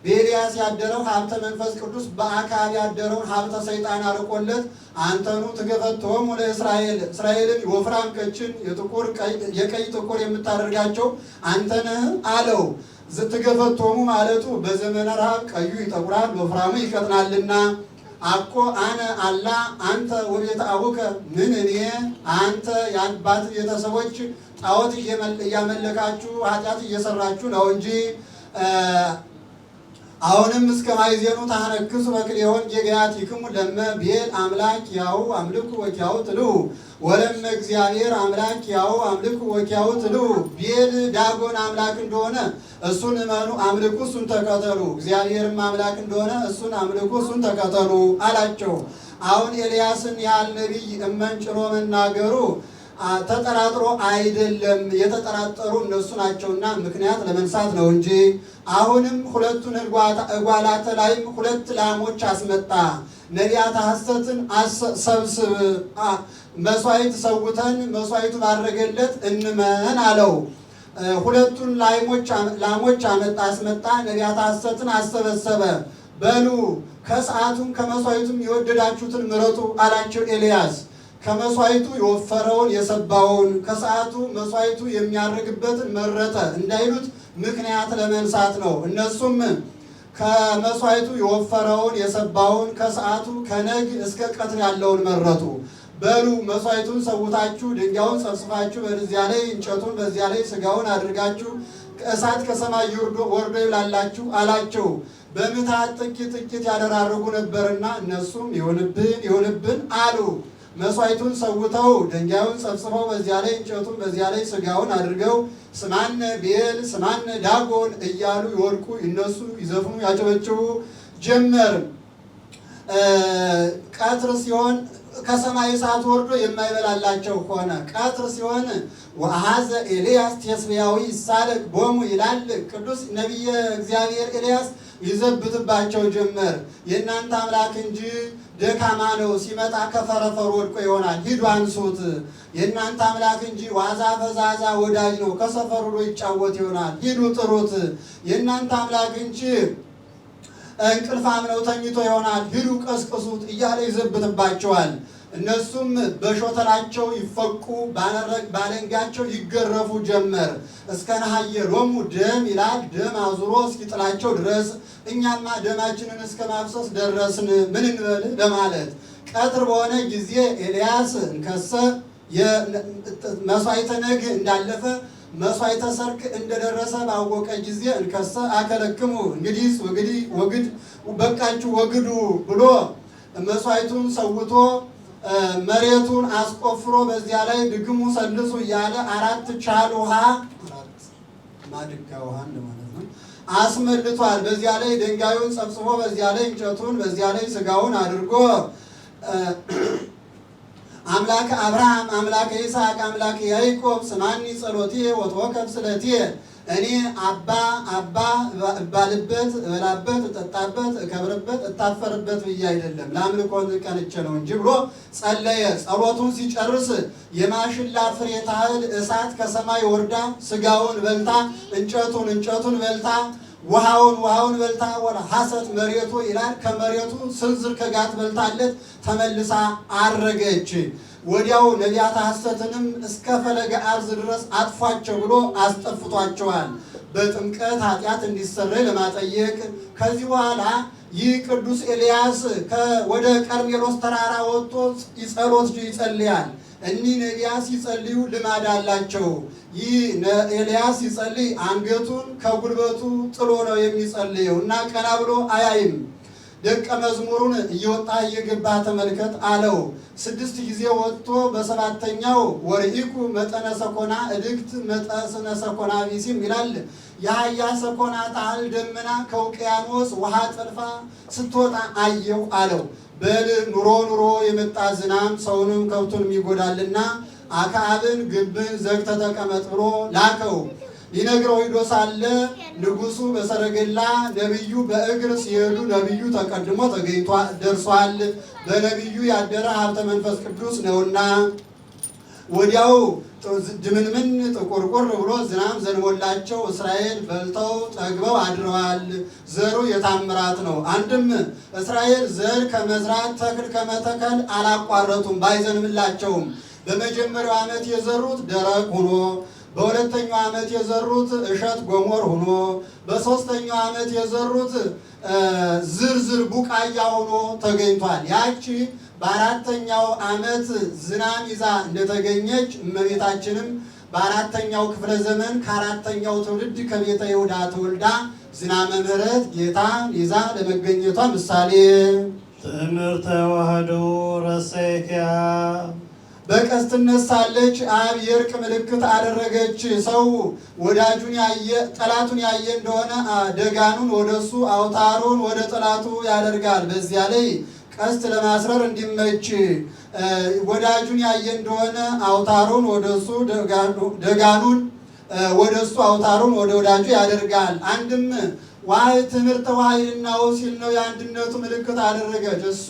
በኤልያስ ያደረው ሀብተ መንፈስ ቅዱስ በአክዓብ ያደረውን ሀብተ ሰይጣን አርቆለት አንተኑ ትገፈትሆሙ ለእስራኤል እስራኤልን ወፍራም ቀጭን የቀይ ጥቁር የምታደርጋቸው አንተ ነህ አለው። ትገፈትሆሙ ማለቱ በዘመነ ረሃብ ቀዩ ይጠቁራል ወፍራሙ ይቀጥናልና አኮ አነ አላ አንተ ወቤተ አቡከ ምን እኔ አንተ የአባት ቤተሰቦች ጣዖት እያመለካችሁ ኃጢአት እየሰራችሁ ነው እንጂ አሁንም እስከ ማይዜኑ ታነክሱ በክልኤሆን ጌጋያቲክሙ ለመ ቤል አምላክ ያው አምልኩ ወኪያው ትልው ወለመ እግዚአብሔር አምላክ ያው አምልኩ ወኪያው ትልው። ቤል ዳጎን አምላክ እንደሆነ እሱን እመኑ አምልኩ እሱን ተከተሉ፣ እግዚአብሔርም አምላክ እንደሆነ እሱን አምልኩ እሱን ተከተሉ አላቸው። አሁን ኤልያስን ያህል ነቢይ እመንጭሮ መናገሩ ተጠራጥሮ አይደለም፣ የተጠራጠሩ እነሱ ናቸውና ምክንያት ለመንሳት ነው እንጂ። አሁንም ሁለቱን እጓላተ ላይም 2 ላሞች አስመጣ። ነቢያተ ሐሰትን ሰብስብ፣ መስዋዕት ሰውተን መስዋዕቱ ባረገለት እንመን አለው። 2ቱን ላሞች አስመጣ። ነቢያተ ሐሰትን አሰበሰበ። በሉ ከሰዓቱም ከመስዋዕቱም የወደዳችሁትን ምረጡ አላቸው ኤልያስ። ከመስዋዕቱ የወፈረውን የሰባውን ከሰዓቱ መስዋዕቱ የሚያርግበትን መረጠ እንዳይሉት ምክንያት ለመንሳት ነው። እነሱም ከመስዋዕቱ የወፈረውን የሰባውን ከሰዓቱ ከነግ እስከ ቀትር ያለውን መረጡ። በሉ መስዋዕቱን ሰውታችሁ ድንጋዩን ሰብስባችሁ በዚያ ላይ እንጨቱን በዚያ ላይ ስጋውን አድርጋችሁ እሳት ከሰማይ ወርዶ ይብላላችሁ አላቸው። በምትሃት ጥቂት ያደራርጉ ነበርና እነሱም ይሁንብን አሉ። መስዋዕቱን ሰውተው ድንጋዩን ሰብስበው በዚያ ላይ እንጨቱን በዚያ ላይ ስጋውን አድርገው ስማነ ቤል ስማነ ዳጎን እያሉ ይወድቁ ይነሱ ይዘፍኑ ያጨበጭቡ ጀመር። ቀትር ሲሆን ከሰማይ እሳት ወርዶ የማይበላላቸው ሆነ። ቀትር ሲሆን ወአሐዘ ኤልያስ ቴስብያዊ ይሳለቅ ቦሙ ይላል ቅዱስ ነቢየ እግዚአብሔር ኤልያስ ይዘብትባቸው ጀመር። የእናንተ አምላክ እንጂ ደካማ ነው፣ ሲመጣ ከፈረፈሩ ወድቆ ይሆናል፣ ሂዱ አንሱት። የእናንተ አምላክ እንጂ ዋዛ ፈዛዛ ወዳጅ ነው፣ ከሰፈሩ ወድቆ ይጫወት ይሆናል፣ ሂዱ ጥሩት። የእናንተ አምላክ እንጂ እንቅልፋም ነው፣ ተኝቶ ይሆናል፣ ሂዱ ቀስቅሱት እያለ ይዘብትባቸዋል። እነሱም በሾተላቸው ይፈቁ ባለንጋቸው ይገረፉ ጀመር። እስከ ነሐየሎሙ ደም ይላል። ደም አዙሮ እስኪጥላቸው ድረስ እኛማ ደማችንን እስከ ማፍሰስ ደረስን ምን እንበል ለማለት። ቀትር በሆነ ጊዜ ኤልያስ እንከሰ መስዋዕተ ነግ እንዳለፈ መስዋዕተ ሰርክ እንደደረሰ ባወቀ ጊዜ እንከሰ አከለክሙ እንግዲህ ወግድ በቃችሁ ወግዱ ብሎ መስዋዕቱን ሰውቶ መሬቱን አስቆፍሮ በዚያ ላይ ድግሙ ሰልሱ እያለ 4 ቻል ውሃ 4 ማድጋ ውሃ እንደማለት ነው አስመልቷል። በዚያ ላይ ድንጋዩን ጸፍጽፎ በዚያ ላይ እንጨቱን በዚያ ላይ ስጋውን አድርጎ አምላክ አብርሃም አምላክ ይስሐቅ አምላክ ያዕቆብ ስማኒ ጸሎቴ ወትወከፍ ስለቴ እኔ አባ እባልበት እበላበት እጠጣበት እከብርበት እታፈርበት ብዬ አይደለም ለአምልኮ ቀንቼ ነው እንጂ ብሎ ጸለየ። ጸሎቱን ሲጨርስ የማሽላ ፍሬ ታህል እሳት ከሰማይ ወርዳ ስጋውን በልታ እንጨቱን በልታ ውሃውን በልታ ወላ ሐሰት መሬቱ ይላል ከመሬቱ ስንዝር ከጋት በልታለት ተመልሳ አረገች። ወዲያው ነቢያት ሐሰትንም እስከ ፈለገ አርዝ ድረስ አጥፏቸው ብሎ አስጠፍቷቸዋል። በጥምቀት ኃጢአት እንዲሰረይ ለማጠየቅ ከዚህ በኋላ ይህ ቅዱስ ኤልያስ ወደ ቀርሜሎስ ተራራ ወጥቶ ጸሎት ይጸልያል። እኒህ ነቢያት ሲጸልዩ ልማድ አላቸው። ይህ ኤልያስ ሲጸልይ አንገቱን ከጉልበቱ ጥሎ ነው የሚጸልየው እና ቀና ብሎ አያይም። ደቀ መዝሙሩን እየወጣ እየገባ ተመልከት አለው። 6 ጊዜ ወጥቶ በሰባተኛው ወርኢኩ መጠነ ሰኮና እድግት መጠነ ሰኮና ቢሲም ይላል። የአህያ ሰኮና ታህል ደመና ከውቅያኖስ ውሃ ጠልፋ ስትወጣ አየው አለው። በል ኑሮ የመጣ ዝናም ሰውንም ከብቱንም ይጎዳልና አክዓብን ግብን ዘግተህ ተቀመጥ ብሎ ላከው። ሊነግረው ሂዶ ሳለ ንጉሡ በሰረገላ ነቢዩ በእግር ሲሄዱ ነቢዩ ተቀድሞ ደርሷል። በነቢዩ ያደረ ሀብተ መንፈስ ቅዱስ ነውና ወዲያው ድምንምን ጥቁርቁር ብሎ ዝናም ዘንቦላቸው እስራኤል በልተው ጠግበው አድረዋል። ዘሩ የታምራት ነው። አንድም እስራኤል ዘር ከመዝራት ተክል ከመተከል አላቋረጡም ባይዘንምላቸውም። በመጀመሪያው ዓመት የዘሩት ደረቅ ሆኖ በሁለተኛው ዓመት የዘሩት እሸት ጎሞር ሆኖ በሶስተኛው ዓመት የዘሩት ዝርዝር ቡቃያ ሆኖ ተገኝቷል። ያቺ በአራተኛው ዓመት ዝናም ይዛ እንደተገኘች እመቤታችንም በአራተኛው ክፍለ ዘመን ከአራተኛው ትውልድ ከቤተ ይሁዳ ተወልዳ ዝናመ ምሕረት ጌታ ይዛ ለመገኘቷ ምሳሌ ትምህርተ ተዋህዶ ረሰይክያ በቀስትነት ሳለች አብ የእርቅ ምልክት አደረገች። ሰው ወዳጁን ያየ ጠላቱን ያየ እንደሆነ ደጋኑን ወደሱ አውታሩን ወደ ጠላቱ ያደርጋል። በዚያ ላይ ቀስት ለማስረር እንዲመች ወዳጁን ያየ እንደሆነ አውታሩን ወደሱ ደጋኑን ወደሱ አውታሩን ወደ ወዳጁ ያደርጋል። አንድም ዋይ ትምህርተ ዋይና ሲል ነው የአንድነቱ ምልክት አደረገች። እሱ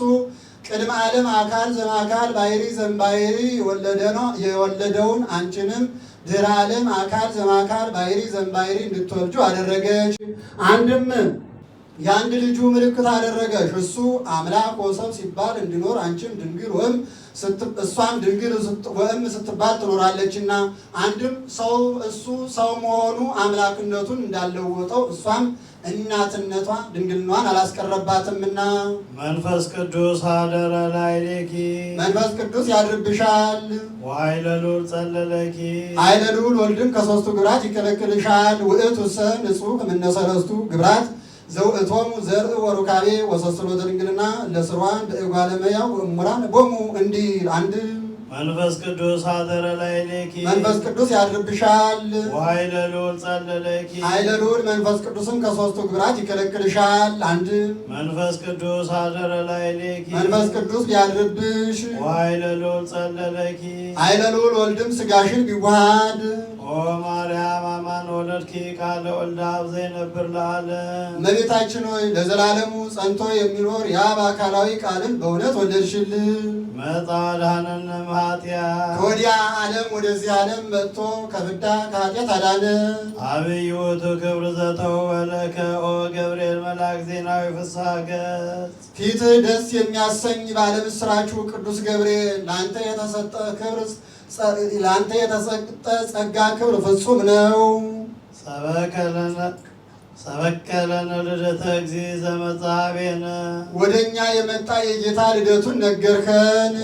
ቅድመ ዓለም አካል ዘማካል ባሕሪ ዘምባሕሪ የወለደውን አንቺንም ድኅረ ዓለም አካል ዘማካል ባሕሪ ዘምባሕሪ እንድትወልጁ አደረገች። አንድም የአንድ ልጁ ምልክት አደረገች። እሱ አምላክ ወሰብ ሲባል እንዲኖር አንቺም ድንግል ወይም እሷም ድንግል ወይም ስትባል ትኖራለችና አንድም እሱ ሰው መሆኑ አምላክነቱን እንዳለወጠው እሷም እናትነቷ ድንግልናዋን አላስቀረባትምና መንፈስ ቅዱስ አደረ ላዕሌኪ መንፈስ ቅዱስ ያድርብሻል። ወኃይለ ልዑል ጸለለኪ ኃይለ ልዑል ወልድም ከሦስቱ ግብራት ይከለክልሻል። ውእቱሰ ንጹሕ እምነ ሰለስቱ ግብራት ዘውእቶሙ ዘርእ ወሩካቤ ወሰስሎ ድንግልና ለስርዋን በእጓለ እመሕያው ወእሙራን ቦሙ እንዲል አንድ መንፈስ ቅዱስ አደረ ላዕሌኪ መንፈስ ቅዱስ ያድርብሻል። ወኃይለ ልዑል ጸለለኪ ኃይለ ልዑል መንፈስ ቅዱስም ከሦስቱ ግብራት ይከለክልሻል። አንድ መንፈስ ቅዱስ አደረ ላዕሌኪ መንፈስ ቅዱስ ቢያድርብሽ ወኃይለ ልዑል ጸለለኪ ኃይለ ልዑል ወልድም ሥጋሽን ቢዋሃድ ኦ ማርያም አማን ወለድኪ ቃለ ወልደ አብ ዘይነብር ለዓለም። እመቤታችን ሆይ ለዘላለሙ ጸንቶ የሚኖር የአብ አካላዊ ቃልን በእውነት ወለድሽልን። መጣ አድኀነነ እምኃጢአት ከወዲያ ዓለም ወደዚህ ዓለም መጥቶ ከፍዳ ከኃጢአት አዳነን። አብይ ውእቱ ክብር ዘተውበለከ ኦ ገብርኤል መልአክ ዜናዊ ፍስሐ ገጽ። ፊትህ ደስ የሚያሰኝ ባለምስራቹ ቅዱስ ገብርኤል ለአንተ የተሰጠ ክብር ለአንተ የተሰጠ ጸጋ ክብር ፍጹም ነው። ሰበከ ለነ ልደተ እግዚእ ዘመጽአቤነ። ወደ እኛ የመጣ የጌታ ልደቱን ነገርከን።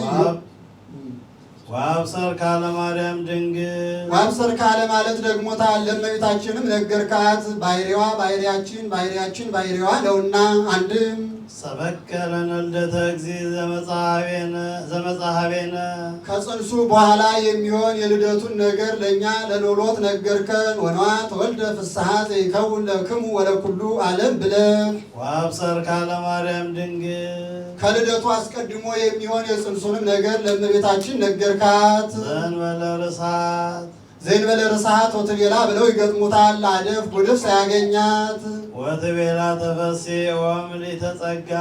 ወአብሰር ካለ ማርያም ድንግል። ወአብሰር ካለ ማለት ደግሞታል። ለእመቤታችንም ነገርካት። ባሕርይዋ ባሕርያችን ባሕርያችን ባሕርይዋ ነውና አንድም ሰበከ ለነ ልደተ እግዚእ ዘመጽአቤነ። ከጽንሱ በኋላ የሚሆን የልደቱን ነገር ለእኛ ለኖሎት ነገርከን። ወነዋ ተወልደ ፍስሐ ዘይከውን ለክሙ ወለኩሉ ዓለም ብለህ ወአብሰር ካለ ማርያም ድንግል። ከልደቱ አስቀድሞ የሚሆን የጽንሱንም ነገር ለእመቤታችን ነገርካት። ዘእንበለ ርሳት ወትቤላ ብለው ይገጥሙታል። አደፍ ጉድፍ ሳያገኛት ወትቤላ ተፈሥሒ ወምልዕተ ጸጋ።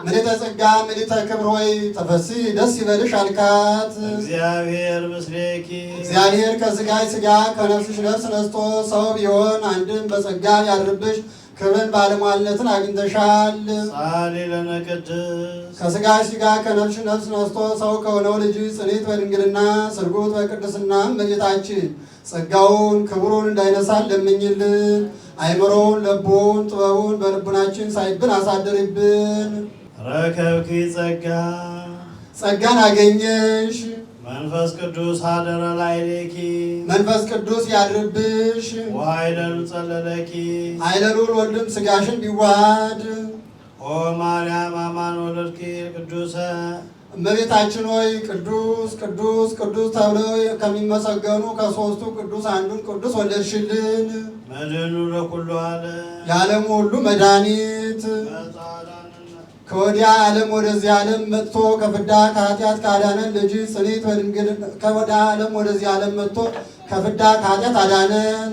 ምልዕተ ጸጋ ምልዕተ ክብር ሆይ ተፈሥሒ ደስ ይበልሽ አልካት። እግዚአብሔር ምስሌኪ። እግዚአብሔር ከሥጋሽ ሥጋ ከነፍስሽ ነፍስ ነስቶ ሰው ቢሆን አንድም በጸጋ ያድርብሽ ክብርን ባለሟልነትን አግኝተሻል። ጻሊ ለነ ቅድስት። ከሥጋሽ ሥጋ ከነፍስሽ ነፍስ ነስቶ ሰው ከሆነው ልጅ ጽኒት በድንግልና ስርጉት በቅድስና እመቤታችን ጸጋውን ክብሩን እንዳይነሳን ለምኝልን። አይምሮውን ልቡን ጥበቡን በልቡናችን ሳይብን አሳድሪብን። ረከብኪ ጸጋ። ጸጋን አገኘሽ። መንፈስ ቅዱስ ሀደረ ላዕሌኪ። መንፈስ ቅዱስ ያድርብሽ። ወኃይለ ጸለለኪ። ኃይለ ልዑል ወልድም ሥጋሽን ቢዋሃድ። ኦ ማርያም አማን ወለድኪ ቅዱሰ። እመቤታችን ሆይ ቅዱስ ቅዱስ ቅዱስ ተብለው ከሚመሰገኑ ከሦስቱ ቅዱስ አንዱን ቅዱስ ወለድሽልን። መድኅኑ ለኩሉ ዓለም። የዓለሙ ሁሉ መድኃኒት ከወዲያ ዓለም ወደዚህ ዓለም መጥቶ ከፍዳ ከኃጢአት ካዳነን ልጅ ጽኒት በድንግል ከወዲያ ዓለም ወደዚህ ዓለም መጥቶ ከፍዳ ከኃጢአት አዳነን።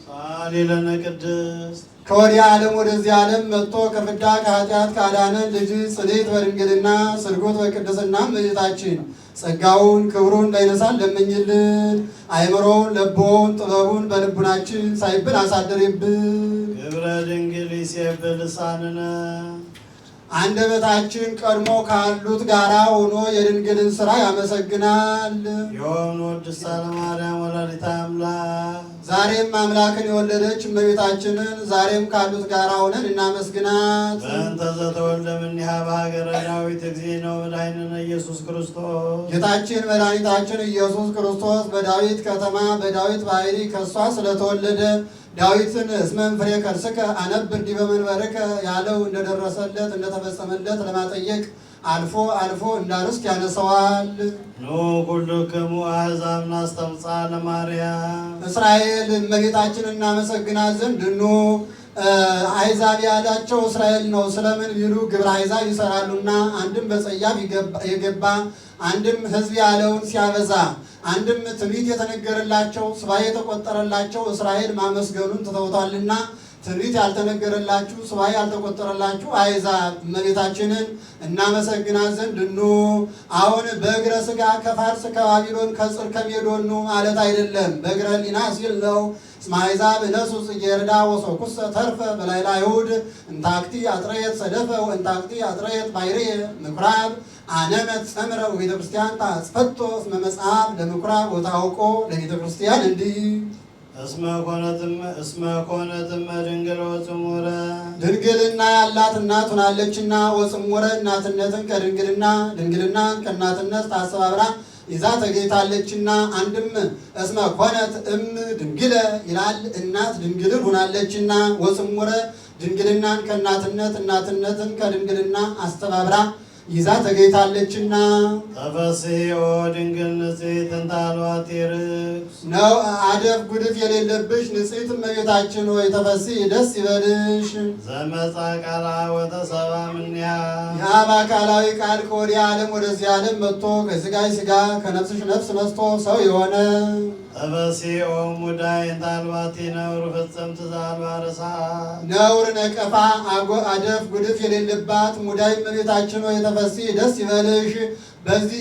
ጻሊ ለነ ቅድስት። ከወዲያ ዓለም ወደዚህ ዓለም መጥቶ ከፍዳ ከኃጢአት ካዳነን ልጅ ጽኒት በድንግልና ስርጉት በቅድስና እመቤታችን ጸጋውን ክብሩን እንዳይነሳን ለምኝልን። አይምሮውን ልቦውን ጥበቡን በልቡናችን ሳይብን አሳድሪብን። ግብረ ድንግል ይሴብሕ ልሳንነ። አንደበታችን ቀድሞ ካሉት ጋራ ሆኖ የድንግልን ሥራ ያመሰግናል። ዮም ወድሳ ለማርያም ወላዲተ አምላክ። ዛሬም አምላክን የወለደች እመቤታችንን ዛሬም ካሉት ጋራ ሆነን እናመስግናት። በእንተ ዘተወልደ እምኔሃ በሀገረ ዳዊት እግዚእነ ወመድኃኒነ ኢየሱስ ክርስቶስ። ጌታችን መድኃኒታችን ኢየሱስ ክርስቶስ በዳዊት ከተማ በዳዊት ባሕርይ ከእሷ ስለተወለደ ዳዊትን እስመ እምፍሬ ከርስከ አነብር ዲበ መንበርከ ያለው እንደደረሰለት እንደተፈጸመለት ለማጠየቅ አልፎ አልፎ እንዳርስት ያነሰዋል። ኑ ኩልክሙ አሕዛብ ናስተምጽአ ለማርያም። እስራኤል እመቤታችን እናመሰግናት ዘንድ ኑ። አሕዛብ ያላቸው እስራኤል ነው። ስለምን ቢሉ ግብረ አሕዛብ ይሰራሉና፣ አንድም በጸያፍ የገባ አንድም ሕዝብ ያለውን ሲያበዛ አንድም ትንቢት የተነገረላቸው ሱባዔ የተቆጠረላቸው እስራኤል ማመስገኑን ትተውታልና ትንቢት ያልተነገረላችሁ ሱባዔ ያልተቆጠረላችሁ አሕዛብ እመቤታችንን እናመሰግናት ዘንድ ኑ። አሁን በእግረ ሥጋ ከፋርስ ከባቢሎን ከጽር ከሜዶን ኑ ማለት አይደለም፣ በእግረ ሕሊና ሲል ነው። እስመ አሕዛብ እነሱ ጽጌረዳ ወሶኩሰ ተርፈ በላዕለ አይሁድ እንታክቲ አጥረየት ሰደፈ ወእንታክቲ አጥረየት ባሕርየ ምኵራብ አነመት ጸምረ ወቤተ ክርስቲያን ታጽፈቶ እስመ መጽሐፍ ለምኵራብ ወታውቆ ለቤተ ክርስቲያን እንዲህ እስመ ኮነትም ድንግል ወጽሙረ። ድንግልና ያላት እናት ሆናለችና ወጽሙረ እናትነትን ከድንግልና ድንግልናን ከእናትነት ታሰባብራ ይዛ ተገኝታለችና። አንድም እስመ ኮነት ድንግለ ይላል እናት ድንግልን ሆናለችና። ወጽሙረ ድንግልናን ከእናትነት እናትነትን ከድንግልና አስተባብራ ይዛ ተገኝታለችና። ተፈሥሒ ኦ ድንግል ንጽሕት እንተ አልባቲ ርክስ ነው አደፍ ጉድፍ የሌለብሽ ንጽሕት እመቤታችን ሆይ ተፈሥሒ ደስ ይበልሽ። ዘመጻ ቃላ ወተሰባ እምኔሃ የአብ አካላዊ ቃል ከወዲህ ዓለም ወደዚህ ዓለም መጥቶ ከሥጋሽ ሥጋ ከነፍስሽ ነፍስ ነስቶ ሰው የሆነ ተፈሥሒ ኦ ሙዳይ እንተ አልባቲ ነውር ፍጽምት ዘአልባ ርሥዓት ነውር ነቀፋ አደፍ ጉድፍ የሌለባት ሙዳይ እመቤታችን ሆይ ተፈሥሒ ደስ ይበልሽ። በዚህ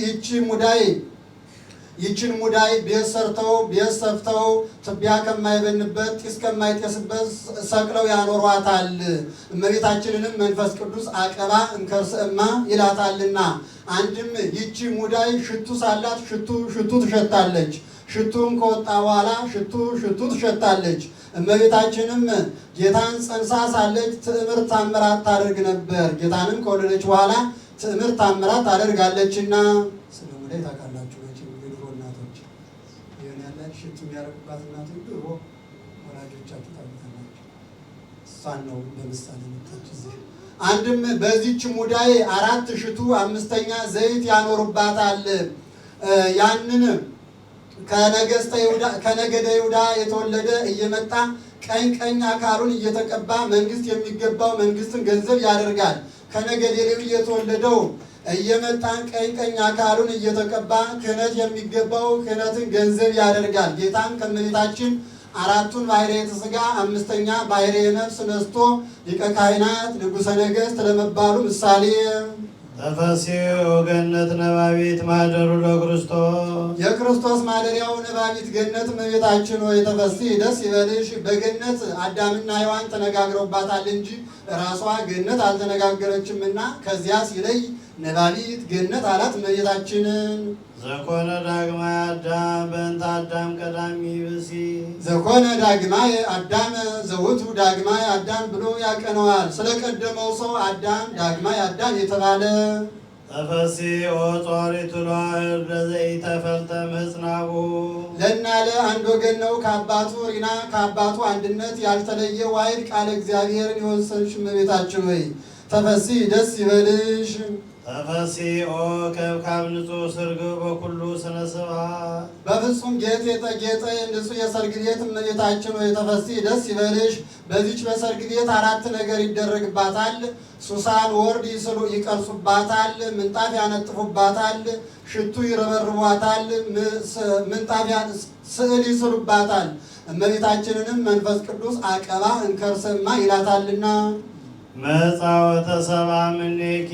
ይችን ሙዳይ ቤት ሰርተው ቤት ሰፍተው ትቢያ ከማይበንበት ጢስ ከማይጤስበት ሰቅለው ያኖሯታል። እመቤታችንንም መንፈስ ቅዱስ አቀባ እንከርስእማ ይላታልና። አንድም ይቺ ሙዳይ ሽቱ ሳላት ሽቱ ትሸታለች። ሽቱም ከወጣ በኋላ ሽቱ ትሸታለች። እመቤታችንም ጌታን ጸንሳ ሳለች ትዕምር ታምራት ታደርግ ነበር። ጌታንም ከወለደች በኋላ ትዕምር ታምራት ታደርጋለችና። ስለ ሙዳይ ታውቃላችሁ የድሮ እናቶች ይህን ያለ ሽቱ የሚያደርጉባት እናቶች ድሮ ወላጆቻችሁ ታውቃላችሁ። እሷን ነው በምሳሌ መጣች እዚህ። አንድም በዚች ሙዳይ 4 ሽቱ 5ኛ ዘይት ያኖሩባታል። ያንን ከነገደ ይሁዳ የተወለደ እየመጣ ቀኝ አካሉን እየተቀባ መንግስት የሚገባው መንግስትን ገንዘብ ያደርጋል። ከነገደ ሌዊ የተወለደው እየመጣን ቀኝ አካሉን እየተቀባ ክህነት የሚገባው ክህነትን ገንዘብ ያደርጋል። ጌታም ከእመቤታችን 4ቱን ባሕርየ ሥጋ 5ኛ ባሕርየ ነፍስ ነስቶ ሊቀ ካህናት ንጉሠ ነገሥት ለመባሉ ምሳሌ። ተፈሥሒ ኦ ገነት ነባቢት ማኅደሩ ለክርስቶስ የክርስቶስ ማደሪያው ነባቢት ገነት እመቤታችን ሆይ ተፈሥሒ ደስ ይበልሽ። በገነት አዳምና ሔዋን ተነጋግረውባታል እንጂ ራሷ ገነት አልተነጋገረችምና ከዚያ ሲለይ ነባቢት ገነት አላት እመቤታችንን። ዘኮነ ዳግማይ አዳም በእንተ አዳም ቀዳሚ ብእሲ ዘኮነ ዳግማይ አዳም ዘውቱ ዳግማይ አዳም ብሎ ያቀነዋል። ስለቀደመው ሰው አዳም ዳግማይ አዳም የተባለ። ተፈሥሒ ኦ ጾሪቱ ለዋሕድ ለዘኢተፈልጠ ምጽናቡ ለናለ አንድ ወገን ነው ከአባቱ ሪና ከአባቱ አንድነት ያልተለየ ዋሕድ ቃለ እግዚአብሔርን የወሰንሽ እመቤታችን ሆይ ተፈሥሒ ደስ ይበልሽ። ተፈሥሒ ኦ ከብካብ ንጹሕ ስርግብ በኩሉ ስነ ስብሐት በፍጹም ጌጥ የተጌጠ ንጹሕ የሰርግ ቤት እመቤታችን ሆይ ተፈሥሒ ደስ ይበልሽ። በዚች በሰርግ ቤት 4 ነገር ይደረግባታል። ሱሳን ወርድ ይቀርጹባታል፣ ምንጣፍ ያነጥፉባታል፣ ሽቱ ይረበርቧታል፣ ምንጣፍ ስዕል ይስሉባታል። እመቤታችንንም መንፈስ ቅዱስ አቀባ እንከርስማ ይላታልና። መጻ ወተሰብአ እምኔኪ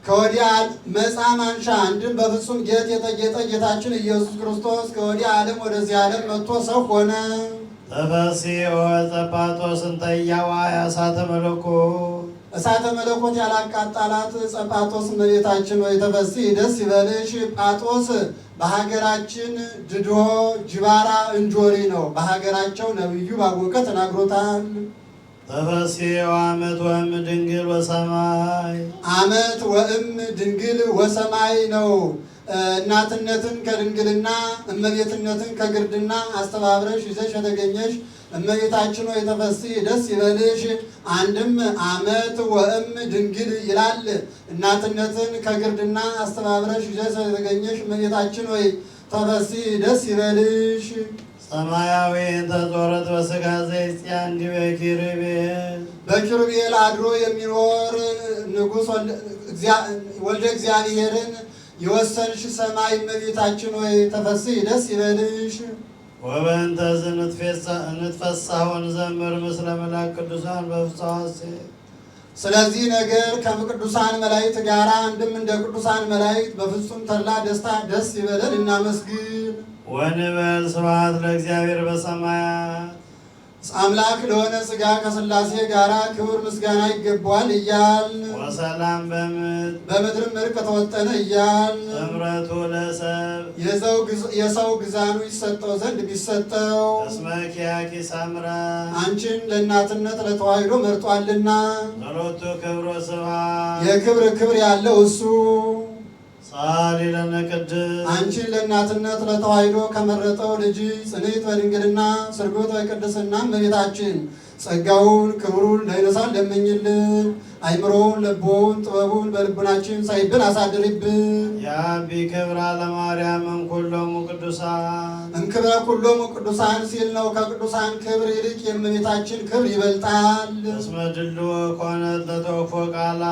ከወዲያ መጻ ማንሻ አንድም በፍጹም ጌጥ የተጌጠ ጌታችን ኢየሱስ ክርስቶስ ከወዲያ ዓለም ወደዚህ ዓለም መጥቶ ሰው ሆነ። ተፈሥሒ ኦ ጸጳጦስ እንተ ኢያዋይ እሳተ መለኮት እሳተ መለኮት ያላቃጣላት ጸጳጦስ እመቤታችን ሆይ ተፈሥሒ ደስ ይበልሽ። ጳጦስ በሀገራችን ድዶ ጅባራ እንጆሪ ነው። በሀገራቸው ነቢዩ ባወቀ ተናግሮታል። ተፈሥሒ ኦ ዓመት ወእም ድንግል ወሰማይ ዓመት ወእም ድንግል ወሰማይ ነው። እናትነትን ከድንግልና እመቤትነትን ከግርድና አስተባብረሽ ይዘሽ የተገኘሽ እመቤታችን ሆይ ተፈሥሒ ደስ ይበልሽ። አንድም ዓመት ወእም ድንግል ይላል። እናትነትን ከግርድና አስተባብረሽ ይዘሽ የተገኘሽ እመቤታችን ሆይ ተፈሥሒ ደስ ይበልሽ። ሰማያዊ እንተ ዞረት በሥጋ ዘይጽያን ዲበ ኪሩቤል በኪሩቤል አድሮ የሚኖር ንጉሥ ወልደ እግዚአብሔርን የወሰንሽ ሰማይ እመቤታችን ሆይ ተፈሥሒ ደስ ይበልሽ። ወበእንተዝ ንትፈሥሕ ወንዘምር ምስለ መላእክት ቅዱሳን በፍሥሓ ሐሤት ስለዚህ ነገር ከቅዱሳን መላእክት ጋር አንድም እንደ ቅዱሳን መላእክት በፍጹም ተድላ ደስታ ደስ ይበለን እናመስግን። ወንበል ስብሐት ለእግዚአብሔር በሰማያት አምላክ ለሆነ ሥጋ ከሥላሴ ጋራ ክብር ምስጋና ይገባዋል እያል ወሰላም በምድርም እርቅ ተወጠነ እያል እምረቱ ለሰብ የሰው ግዛኑ ይሰጠው ዘንድ ቢሰጠው እስመ ኪያኪ ሳምረ አንቺን ለእናትነት ለተዋሕዶ መርጧልና ጸሎቱ ክብሮ ስብሐት የክብር ያለው እሱ ጻሊ ለነ ቅድስ አንቺን ለእናትነት ለተዋሕዶ ከመረጠው ልጅ ጽንዕት በድንግልና ስርጉት በቅድስና እመቤታችን ጸጋውን ክብሩን ለይነሳን ለምኝልን። አይምሮውን ልቦውን ጥበቡን በልቡናችን ሳይብን አሳድሪብን። የአቢ ክብራ ለማርያም እንኩሎሙ ቅዱሳን እንክብረ ኩሎሙ ቅዱሳን ሲል ነው። ከቅዱሳን ክብር ይልቅ የእመቤታችን ክብር ይበልጣል። እስመ ድሉ ኮነት ለተወክፎ ቃላ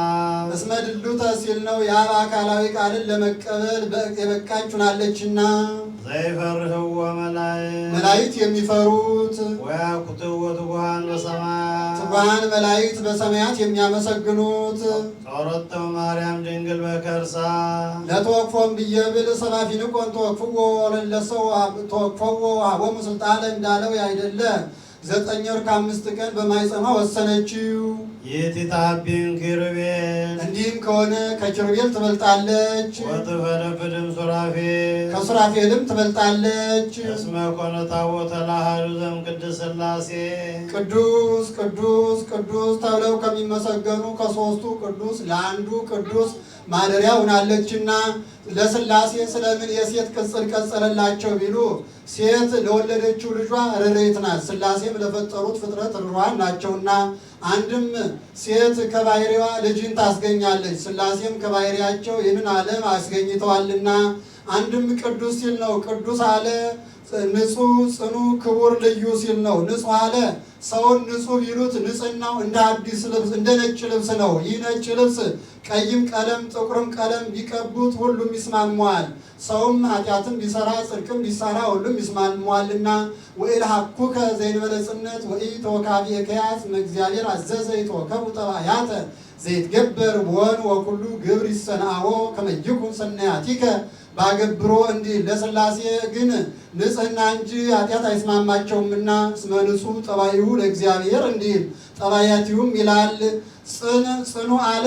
እስመ ድሉተ ሲል ነው። የአብ አካላዊ ቃልን ለመቀበል የበቃች ሆናለችና ዘይፈርህዎ መላእክት የሚፈሩት ወያኩትዎ ትጉሃን በሰማያት ትጉሃን መላእክት በሰማያት የሚያመሰግኑት ጸሎተ ማርያም ድንግል በከርሳ ለተወክፎም ብዬ ብል ሰባፊንቆን ተወክፍዎ ለለሰው ተወክፈዎ አቦሙ ስልጣነ እንዳለው ያይደለ 9 ወር ከ5 ቀን በማይጸኗ ወሰነችው። ይእቲታቢን ኪሩቤል እንዲህም ከሆነ ከኪሩቤል ትበልጣለች፣ ወትፈደፍድም ሱራፌል ከሱራፌልም ትበልጣለች። እስመ ኮነ ታቦተ ለአሐዱ ዘእምቅድስት ሥላሴ ቅዱስ ቅዱስ ቅዱስ ተብለው ከሚመሰገኑ ከሦስቱ ቅዱስ ለአንዱ ቅዱስ ማደሪያ ሆናለችና ለሥላሴ ስለምን የሴት ቅጽል ቀጸለላቸው ቢሉ ሴት ለወለደችው ልጇ ርሬት ናት፣ ሥላሴም ለፈጠሩት ፍጥረት ርሯን ናቸውና። አንድም ሴት ከባሕሪዋ ልጅን ታስገኛለች፣ ሥላሴም ከባሕሪያቸው ይህንን ዓለም አስገኝተዋልና። አንድም ቅዱስ ሲል ነው። ቅዱስ አለ ንጹሕ ጽኑ ክቡር ልዩ ሲል ነው። ንጹሕ አለ ሰውን ንጹሕ ቢሉት ንጽሕናው እንደ አዲስ ልብስ እንደ ነጭ ልብስ ነው። ይህ ነጭ ልብስ ቀይም ቀለም ጥቁርም ቀለም ቢቀቡት ሁሉም ይስማማዋል። ሰውም ኃጢአትም ቢሰራ ጽድቅም ቢሰራ ሁሉም ይስማማዋልና። ወኢልሐኩከ ዘእንበለ ጽነት ወኢተወካቢ ከያዝ እግዚአብሔር አዘዘ ይትወከቡ ጠባያተ ዘይትገበር ወን ወኩሉ ግብር ይሰናዎ ከመ ይኩን ሰናያቲከ ባገብሮ እንዲህ ለሥላሴ ግን ንጽሕና እንጂ ኃጢአት አይስማማቸውምና። እስመ ንጹሕ ጠባይሁ ለእግዚአብሔር እንዲል ጠባያቲሁም ይላል። ጽኑ አለ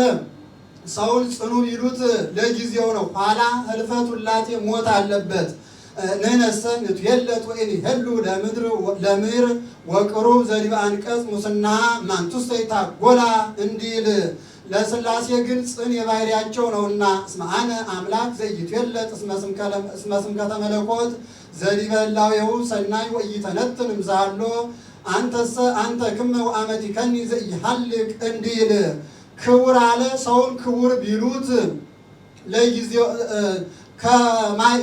ሰውን ጽኑ ቢሉት ለጊዜው ነው፣ ኋላ ህልፈት ውላቴ ሞት አለበት። ንሕነሰ ንትዌለጥ ወኢንሄሉ ለምድር ወቅሩብ ዘዲበ አንቀጽ ሙስና ማንቱሰ ይታጎላ እንዲል ለሥላሴ ግን ጽን የባሕሪያቸው ነውና። እስመ አነ አምላክ ዘይትዌለጥ እስመ ስምከተ መለኮት ዘዲበ ህላዌሁ ሰናይ ወኢይተነትን እምዛሎ አንተሰ አንተ ክመ ወአመቲከኒ ዘኢሃልቅ እንዲል ክቡር አለ ሰውን ክቡር ቢሉት ለጊዜው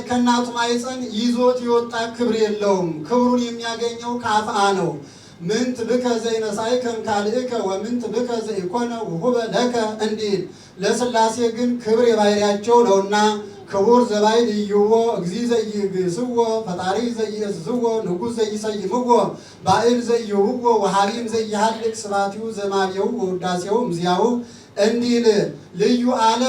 ከእናቱ ማኅፀን ይዞት የወጣ ክብር የለውም። ክብሩን የሚያገኘው ከአፍአ ነው። ምንት ብከ ዘይነሳእከ እምካልእከ ወምንት ብከ ዘኢኮነ ውሁበ ለከ እንዲል ለሥላሴ ግን ክብር የባሕሪያቸው ነውና። ክቡር ዘባይድ ይዎ እግዚ ዘይግስዎ ፈጣሪ ዘይእዝዝዎ ንጉሥ ዘይሰይምዎ ባዕል ዘይህውዎ ወሃቢም ዘይሃልቅ ስባቲሁ ዘማብየው ወውዳሴው እምዚያው እንዲል ልዩ አለ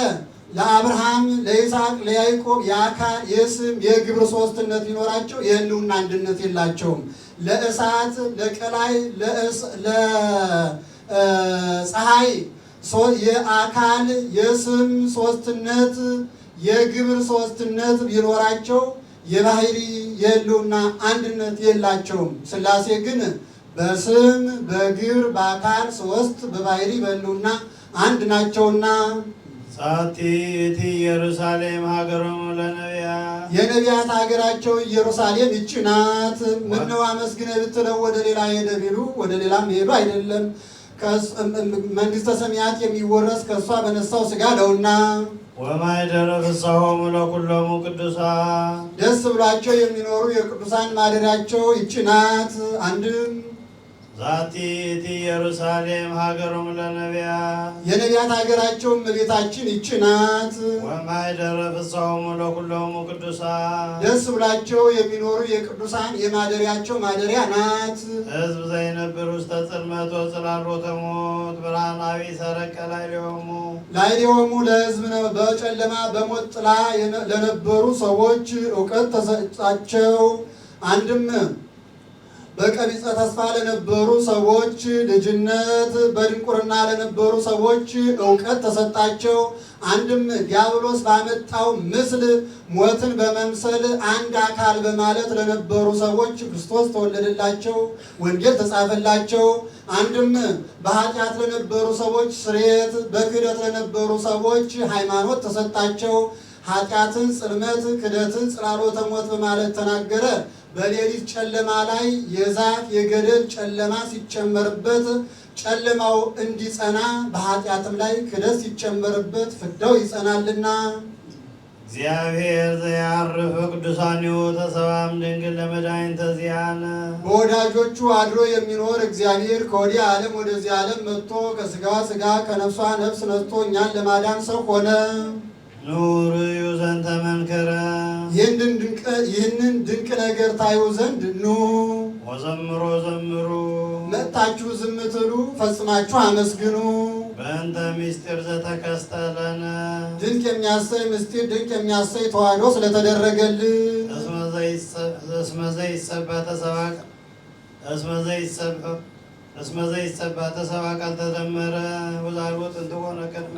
ለአብርሃም ለይስሐቅ ለያዕቆብ የአካል የስም የግብር ሦስትነት ቢኖራቸው የህልውና አንድነት የላቸውም። ለእሳት ለቀላይ ለፀሐይ የአካል የስም ሦስትነት የግብር ሦስትነት ቢኖራቸው የባሕሪ የህልውና አንድነት የላቸውም። ሥላሴ ግን በስም በግብር በአካል ሦስት በባሕሪ በህልውና አንድ ናቸውና። ዛቲ እቲ ኢየሩሳሌም ሀገሮሙ ለነቢያት የነቢያት ሀገራቸው ኢየሩሳሌም ይህች ናት። ምነው አመስግነ ብትለው ወደ ሌላ ሄደ ቢሉ ወደ ሌላ ሄዱ አይደለም፣ መንግሥተ ሰማያት የሚወረስ ከእሷ በነሳው ሥጋ ነውና። ወማኅደረ ፍሥሓሆሙ ለኵሎሙ ቅዱሳን ደስ ብሏቸው የሚኖሩ የቅዱሳን ማደሪያቸው ይህች ናት። አንድም ዛቲ እቲ ኢየሩሳሌም ሀገሮሙ ለነቢያት የነቢያት ሀገራቸው እመቤታችን ይህች ናት። ወማኅደረ ፍሥሓሆሙ ለኵሎሙ ቅዱሳን ደስ ብሏቸው የሚኖሩ የቅዱሳን የማደሪያቸው ማደሪያ ናት። ሕዝብ ዘይነብር ውስተ ጽልመት ወጽላሎተ ሞት ብርሃናዊ ሰረቀ ላዕሌሆሙ ላዕሌሆሙ ለሕዝብ ነው። በጨለማ በሞት ጥላ ለነበሩ ሰዎች እውቀት ተሰጣቸው። አንድም በቀቢጸ ተስፋ ለነበሩ ሰዎች ልጅነት፣ በድንቁርና ለነበሩ ሰዎች እውቀት ተሰጣቸው። አንድም ዲያብሎስ ባመጣው ምስል ሞትን በመምሰል አንድ አካል በማለት ለነበሩ ሰዎች ክርስቶስ ተወለደላቸው፣ ወንጌል ተጻፈላቸው። አንድም በኃጢአት ለነበሩ ሰዎች ስርየት፣ በክህደት ለነበሩ ሰዎች ሃይማኖት ተሰጣቸው። ኃጢአትን ጽልመት፣ ክህደትን ጽላሎተ ሞት በማለት ተናገረ። በሌሊት ጨለማ ላይ የዛፍ የገደል ጨለማ ሲጨመርበት ጨለማው እንዲጸና በኃጢአትም ላይ ክደት ሲጨመርበት ፍዳው ይጸናልና። እግዚአብሔር ዘያርፍ ቅዱሳኒሁ ተሰባም ድንግል ለመድኃኒተ ዚአነ በወዳጆቹ አድሮ የሚኖር እግዚአብሔር ከወዲህ ዓለም ወደዚህ ዓለም መጥቶ ከስጋዋ ስጋ ከነፍሷ ነፍስ ነስቶ እኛን ለማዳን ሰው ሆነ። ኑርዩ ዘንተ መንከረ ይህንን ድንቅ ነገር ታዩ ዘንድ ኑ። ወዘምሮ ዘምሩ መጥታችሁ ዝም ትሉ ፈጽማችሁ አመስግኑ። በእንተ ምስጢር ዘተከስተለነ ድንቅ የሚያሰይ ምስጢር ድንቅ የሚያሰይ ተዋሕዶ ስለተደረገልን እስመ ዘይሰብሐ ተሰብአ ቃል ተዘመረ ወዛልቦ ጥንት ሆነ ቅድመ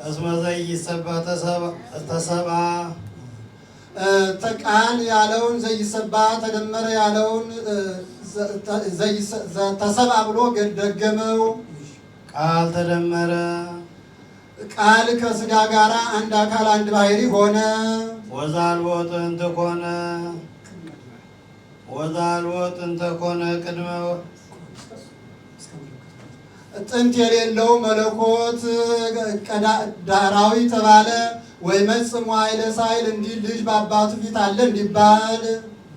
እስመ ዘይሰብሐ ተሰብአ ቃል ያለውን ዘይሰብሐ ተደመረ ያለውን ተሰብአ ብሎ ደገመው። ቃል ተደመረ ቃል ከስጋ ጋር አንድ አካል አንድ ባህሪ ሆነ። ወዛልቦ ጥንት ኮነ ቅድመ ጥንት የሌለው መለኮት ዳራዊ ተባለ። ወይመጽእ መዋዕለ ሳይል እንዲህ ልጅ በአባቱ ፊት አለ እንዲባል።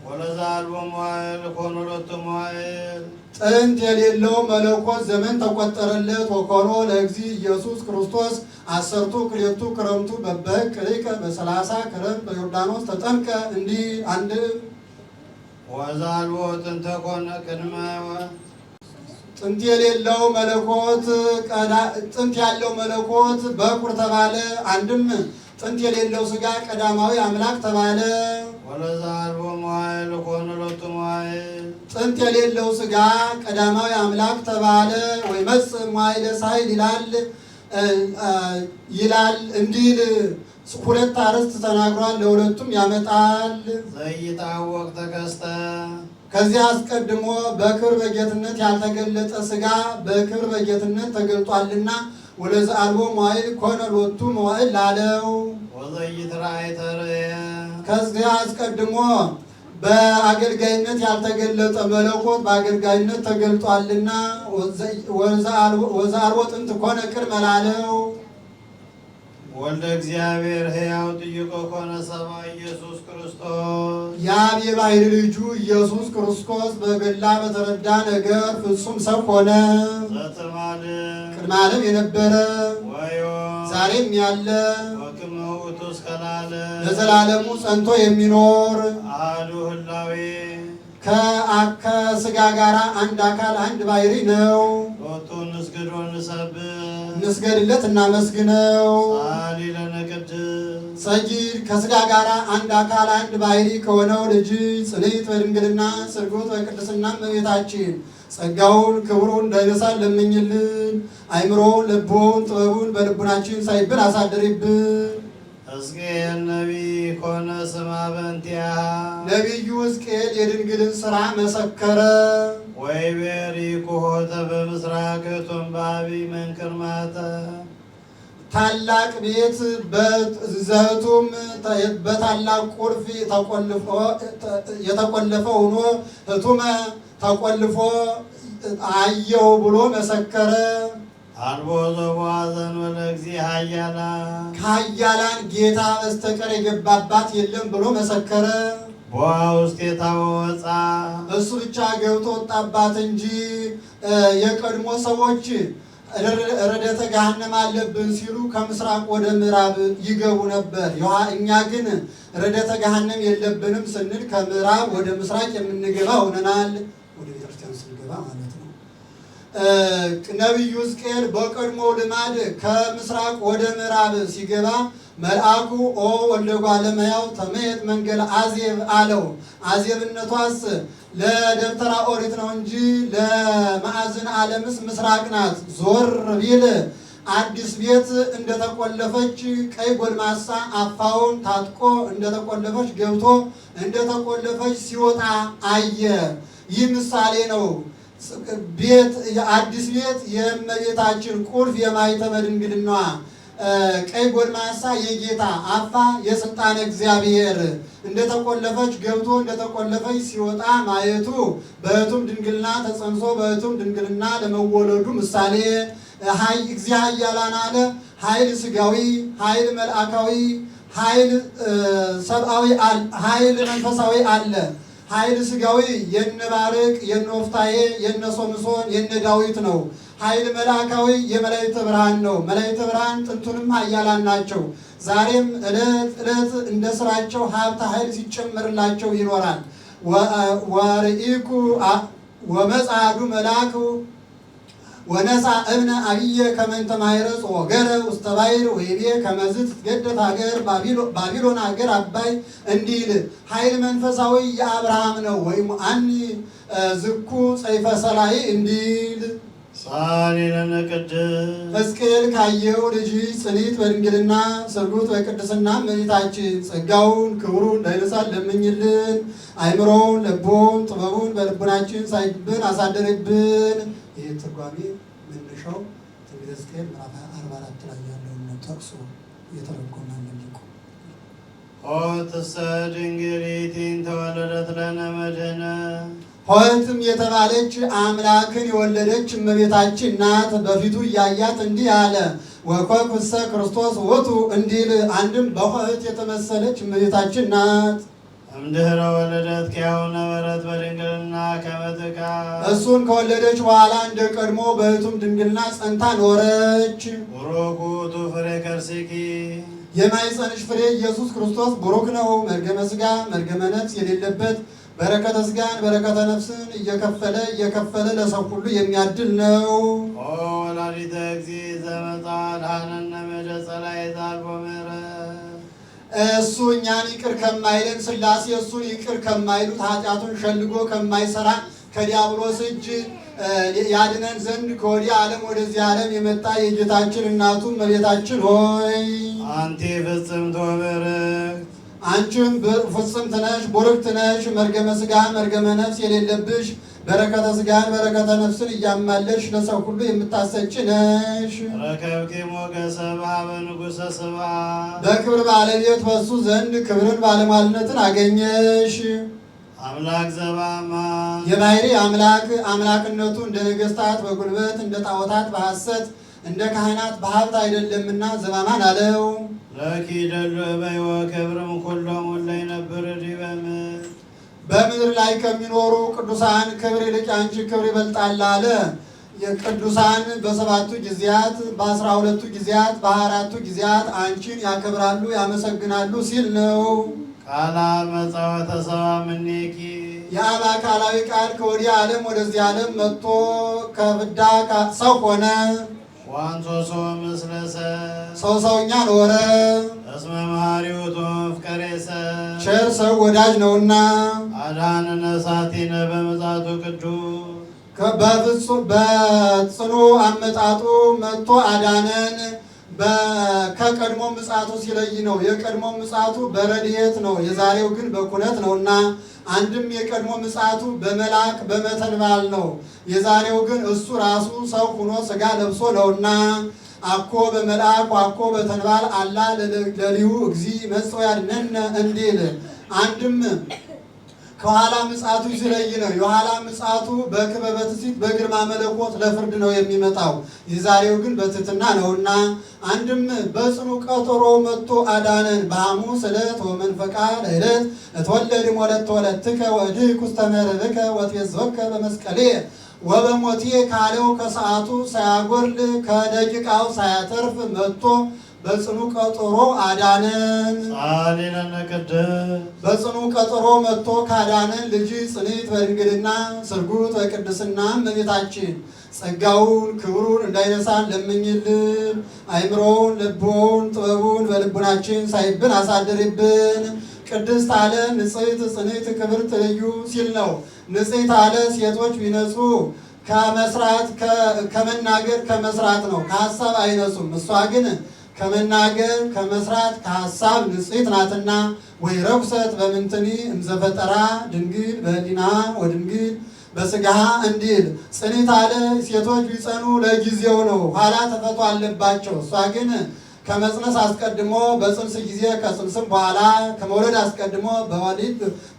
ወለዛልቦ መዋዕል ኮነ ሎቱ መዋዕል ጥንት የሌለው መለኮት ዘመን ተቆጠረለት። ወኮኖ ለእግዚእ ኢየሱስ ክርስቶስ 12 ክረምቱ በበሕቅ ሊቀ በ30 ክረምት በዮርዳኖስ ተጠምቀ እንዲህ አንድም ወዛልቦ ጥንተ ኮነ ቅድመ ጥንት የሌለው መለኮት ጥንት ያለው መለኮት በኩር ተባለ። አንድም ጥንት የሌለው ሥጋ ቀዳማዊ አምላክ ተባለ። ወለዛልቦ መዋዕል ኮነ ሎቱ መዋዕል ጥንት የሌለው ሥጋ ቀዳማዊ አምላክ ተባለ። ወይመጽእ መዋዕለ ሳይል ይላል እንዲል ሁለት አርዕስት ተናግሯል። ለሁለቱም ያመጣል። ዘይታወቅ ተከስተ ከዚህ አስቀድሞ በክብር በጌትነት ያልተገለጠ ሥጋ በክብር በጌትነት ተገልጧልና ወለዘአልቦ መዋዕል ኮነ ሎቱ መዋዕል ላለው። ወዘይትራእይ ተርእየ ከዚህ አስቀድሞ በአገልጋይነት ያልተገለጠ መለኮት በአገልጋይነት ተገልጧልና ወዘአልቦ ጥንት ኮነ ቅድመ ላለው። ወልደ እግዚአብሔር ሕያው ጥይቆ ኮነ ሰብአ ኢየሱስ ክርስቶስ የአብ የባሕርይ ልጁ ኢየሱስ ክርስቶስ በገላ በተረዳ ነገር ፍጹም ሰው ሆነ። ዘትማልም ቅድመ ዓለም የነበረ ወዮም ዛሬም ያለ ወክመ ውእቱ እስከ ለዓለም ለዘላለሙ ጸንቶ የሚኖር አሐዱ ህላዌ ከሥጋ ጋር አንድ አካል አንድ ባሕርይ ነው። ሎቱ ንስግድ ወንሰብሕ እንስገድለት እናመስግነው። ጸአሊ ለነ ቅድስት ሰጊድ ከሥጋ ጋር አንድ አካል አንድ ባሕርይ ከሆነው ልጅ ጽንዕት በድንግልና ስርጉት በቅድስና እመቤታችን ጸጋውን ክብሩን እንዳይነሳን ለምኝልን። አእምሮውን ልቦውን ጥበቡን በልቡናችን ሳይብን አሳድሪብን። ሕዝቅኤል ነቢይ ኮነ ስማ በእንቲአሃ ነቢዩ ሕዝቅኤል የድንግልን ሥራ መሰከረ። ወይቤሪኩ ሆተ በምስራቅ እቶን በአቢይ መንክር ማተ ታላቅ ቤት በዘቱም በታላቅ ቁልፍ የተቆለፈ ሆኖ እቱመ ተቆልፎ አየው ብሎ መሰከረ። አልቦ ዘቦአ ዘእንበለ እግዚእ ኃያላን ከኃያላን ጌታ በስተቀር የገባባት የለም ብሎ መሰከረ። ቦአ ውስቴታ ወወፃ እሱ ብቻ ገብቶ ወጣባት እንጂ የቀድሞ ሰዎች ረደተ ገሃነም አለብን ሲሉ ከምስራቅ ወደ ምዕራብ ይገቡ ነበር። እኛ ግን ረደተ ገሃነም የለብንም ስንል ከምዕራብ ወደ ምስራቅ የምንገባ ሆነናል። ወደ ቤተክርስቲያን ስንገባ ማለት ነው። ነቢዩ ሕዝቅኤል በቀድሞ ልማድ ከምስራቅ ወደ ምዕራብ ሲገባ መልአኩ ኦ ወልደ እጓለ እመሕያው ተመየጥ መንገለ አዜብ አለው። አዜብነቷስ ለደብተራ ኦሪት ነው እንጂ ለማዕዝን ዓለምስ ምስራቅ ናት። ዞር ቢል አዲስ ቤት እንደተቆለፈች ቀይ ጎልማሳ አፋውን ታጥቆ እንደተቆለፈች ገብቶ እንደተቆለፈች ሲወጣ አየ። ይህ ምሳሌ ነው። ቤት አዲስ ቤት የእመቤታችን ቁልፍ የማኅተመ ድንግልናዋ ቀይ ጎልማሳ የጌታ አፋ የስልጣን እግዚአብሔር እንደተቆለፈች ገብቶ እንደተቆለፈች ሲወጣ ማየቱ በሕቱም ድንግልና ተጸንሶ በሕቱም ድንግልና ለመወለዱ ምሳሌ እግዚአ ኃያላን አለ። ኃይል ስጋዊ፣ ኃይል መልአካዊ፣ ኃይል ሰብአዊ፣ ኃይል መንፈሳዊ አለ። ኃይል ስጋዊ የነ ባርቅ የነ ኦፍታሔ የነ ሶምሶን የነ ዳዊት ነው። ኃይል መልአካዊ የመላእክተ ብርሃን ነው። መላእክተ ብርሃን ጥንቱንም ኃያላን ናቸው። ዛሬም ዕለት ዕለት እንደ ስራቸው ሀብተ ኃይል ሲጨመርላቸው ይኖራል። ወርኢኩ ወመጽአዱ መልአክ ወነሳ እብነ አብየ ከመንተ ማይረጽ ወገረ ውስተ ባሕር ወይቤ ከመዝ ትትገደፍ ሀገር ባቢሎን ሀገር አባይ እንዲል ኃይል መንፈሳዊ የአብርሃም ነው። ወይም አኒ ዝኩ ጸይፈ ሰላይ እንዲል ሳሌለነ ቅድስ ሕዝቅኤል ካየው ልጅ ጽኒት በድንግልና ስርጉት በቅድስና እመቤታችን ጸጋውን ክብሩን እንዳይነሳን ለምኝልን። አይምሮውን ልቦውን ጥበቡን በልቡናችን ሳይብን አሳደርብን። ይህ ትርጓሜ መነሻው ትንቢተ ሕዝቅኤል ምዕራፍ 44 ላይ ያለውን ጠቅሶ እየተረጎመ መልኩ ሆትሰ ድንግሊቲን ተወለደት ለነ መድኅነ ሆትም የተባለች አምላክን የወለደች እመቤታችን ናት። በፊቱ እያያት እንዲህ አለ ወኮኩሰ ክርስቶስ ውእቱ እንዲል አንድም በሆት የተመሰለች እመቤታችን ናት። እምድኅረ ወለደት ኪያሁ ነበረት በድንግልና ከመ ትካብ እሱን ከወለደች በኋላ እንደ ቀድሞ በሕቱም ድንግልና ጸንታ ኖረች። ቡሩክ ውእቱ ፍሬ ከርሥኪ የማኅፀንሽ ፍሬ ኢየሱስ ክርስቶስ ቡሩክ ነው። መርገመ ሥጋ መርገመ ነፍስ የሌለበት በረከተ ሥጋን በረከተ ነፍስን እየከፈለ ለሰው ሁሉ የሚያድል ነው። ኦ ወላዲተ እግዚእ ዘመጽአ አድኀነነ እምእደ ጸላእት አልቦ ምሕረት እሱ እኛን ይቅር ከማይለን ሥላሴ እሱን ይቅር ከማይሉት ኃጢአቱን ሸልጎ ከማይሰራ ከዲያብሎስ እጅ ያድነን ዘንድ ከወዲህ ዓለም ወደዚህ ዓለም የመጣ የጌታችን እናቱ እመቤታችን ሆይ አንቲ ፍጽምት ወብርክት አንቺም ፍጽምት ነሽ ቡርክት ነሽ። መርገመ ሥጋ መርገመ ነፍስ የሌለብሽ በረከተ ሥጋን በረከተ ነፍስን እያማለሽ ለሰው ሁሉ የምታሰጭ ነሽ። ረከብኪ ሞገሰ በኀበ ንጉሠ ስብሐት በክብር ባለቤት በሱ ዘንድ ክብርን ባለሟልነትን አገኘሽ። አምላክ ዘበአማን የባሕርይ አምላክ አምላክነቱ እንደ ነገሥታት በጉልበት እንደ ጣዖታት በሐሰት እንደ ካህናት በሀብት አይደለምና ዘበአማን አለው። ለኪ ደሉ እበይ ወክብርም ኩሎሙ እለ ይነብሩ ዲበ ምድር በምድር ላይ ከሚኖሩ ቅዱሳን ክብር ይልቅ አንቺ ክብር ይበልጣል አለ። የቅዱሳን በሰባቱ ጊዜያት በ12ቱ ጊዜያት በ24ቱ ጊዜያት አንቺን ያከብራሉ ያመሰግናሉ ሲል ነው። ቃለ አብ መጽአ ወተሰብአ እምኔኪ የአብ አካላዊ ቃል ከወዲህ ዓለም ወደዚህ ዓለም መጥቶ ከፍዳ ሰው ሆነ። ወአንሶሶ ምስለ ሰው ሰውኛ ኖረ። እስመ መሐሪ ውእቱ መፍቀሬ ሰብ ቸር ሰው ወዳጅ ነውና አድኀነነ ነፍሳቲነ በምጽአቱ ቅዱስ በጽኑ አመጣጡ መጥቶ አዳነን። ከቀድሞ ምጽአቱ ሲለይ ነው። የቀድሞ ምጽአቱ በረድኤት ነው፣ የዛሬው ግን በኩነት ነውና አንድም የቀድሞ ምጽአቱ በመልአክ በመተንባል ነው፣ የዛሬው ግን እሱ ራሱ ሰው ሆኖ ሥጋ ለብሶ ነውና አኮ በመልአክ አኮ በተንባል አላ ለልዩ እግዚእ መጽኦ ያድኅነነ እንዲል አንድም ከኋላ ምጽአቱ ሲለይ ነው። የኋላ ምጽአቱ በክበበ ትስብእት በግርማ መለኮት ለፍርድ ነው የሚመጣው፣ የዛሬው ግን በትሕትና ነውና አንድም በጽኑ ቀጠሮ መጥቶ አዳነን። በሐሙስ ዕለት ወመንፈቃ ለዕለት እትወለድ እምወለተ ወለትከ ወእድኅ ውስተ መርብከ ወትቤዝወከ በመስቀሌ ወበሞቴ ካለው ከሰዓቱ ሳያጎል ከደቂቃው ሳያተርፍ መጥቶ በጽኑ ቀጠሮ አዳነን። ጻሊለነ ቅድስ በጽኑ ቀጠሮ መጥቶ ካዳነን ልጅ ጽኒት በድንግልና ስርጉት በቅድስና እመቤታችን ጸጋውን ክብሩን እንዳይነሳን ለምኝልን። አይምሮውን ልቦውን ጥበቡን በልቡናችን ሳይብን አሳድርብን። ቅድስት አለ ንጽሕት ጽኒት ክብርት ልዩ ሲል ነው። ንጽሕት አለ ሴቶች ቢነጹ ከመስራት ከመናገር ከመስራት ነው፣ ከሀሳብ አይነጹም። እሷ ግን ከመናገር ከመስራት ከሀሳብ ንጽሕት ናትና ወይ ረኩሰት በምንትኒ እምዘፈጠራ ድንግል በሕሊና ወድንግል በሥጋሃ እንዲል ጽኒት አለ ሴቶች ቢጸኑ ለጊዜው ነው፣ ኋላ ተፈቶ አለባቸው። እሷ ግን ከመጽነስ አስቀድሞ በጽንስ ጊዜ፣ ከጽንስም በኋላ፣ ከመውለድ አስቀድሞ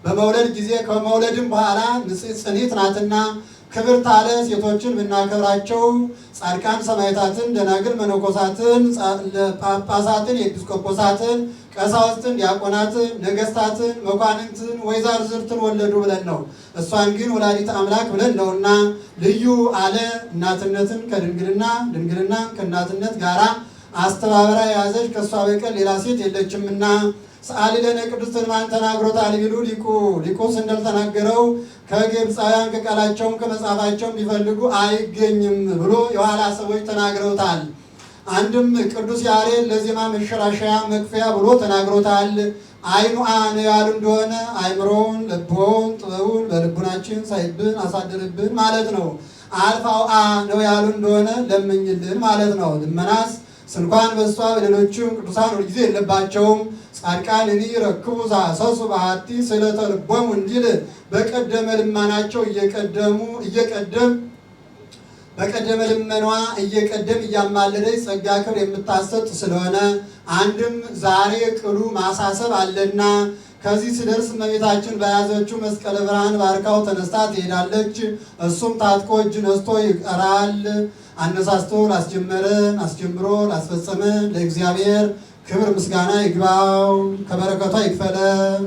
በመውለድ ጊዜ፣ ከመውለድም በኋላ ጽኒት ናትና ክብርት አለ። ሴቶችን ብናከብራቸው ጻድቃን ሰማዕታትን፣ ደናግል መነኮሳትን፣ ጳጳሳትን፣ ኤጲስቆጶሳትን፣ ቀሳውስትን፣ ዲያቆናትን፣ ነገስታትን፣ መኳንንትን፣ ወይዛዝርትን ወለዱ ብለን ነው። እሷን ግን ወላዲተ አምላክ ብለን ነውና ልዩ አለ። እናትነትን ከድንግልና ድንግልናን ከእናትነት ጋራ አስተባበራ የያዘች ከእሷ በቀር ሌላ ሴት የለችምና ሰአሊ ለነ ቅድስት ሕማን ተናግሮታል ቢሉ ሊቁ ስንደል ተናገረው ከግብፃውያን ከቃላቸውም ከመጽሐፋቸውም ቢፈልጉ አይገኝም ብሎ የኋላ ሰዎች ተናግረውታል። አንድም ቅዱስ ያሬድ ለዜማ መሸራሸያ መክፈያ ብሎ ተናግሮታል። አይኑአ ነው ያሉ እንደሆነ አይምሮውን ልቦውን ጥበቡን በልቡናችን ሳይብን አሳድርብን ማለት ነው። አልፋውአ ነው ያሉ እንደሆነ ለምኝልን ማለት ነው። ልመናስ ስንኳን በሷ በሌሎችም ቅዱሳን ሁልጊዜ የለባቸውም። ጻድቃን እኒ ረክቡ ዛሰሱ በሀቲ ስለተ ልቦሙ እንዲል በቀደመ ልመናቸው በቀደመ ልመኗ እየቀደም እያማለደች ጸጋ ክብር የምታሰጥ ስለሆነ አንድም ዛሬ ቅሉ ማሳሰብ አለና ከዚህ ስደርስ እመቤታችን በያዘችው መስቀለ ብርሃን ባርካው ተነስታ ትሄዳለች። እሱም ታጥቆ እጅ ነስቶ ይቀራል። አነሳስቶ ላስጀመረን አስጀምሮ ላስፈጸመን ለእግዚአብሔር ክብር ምስጋና ይግባው፣ ከበረከቷ ይክፈለን።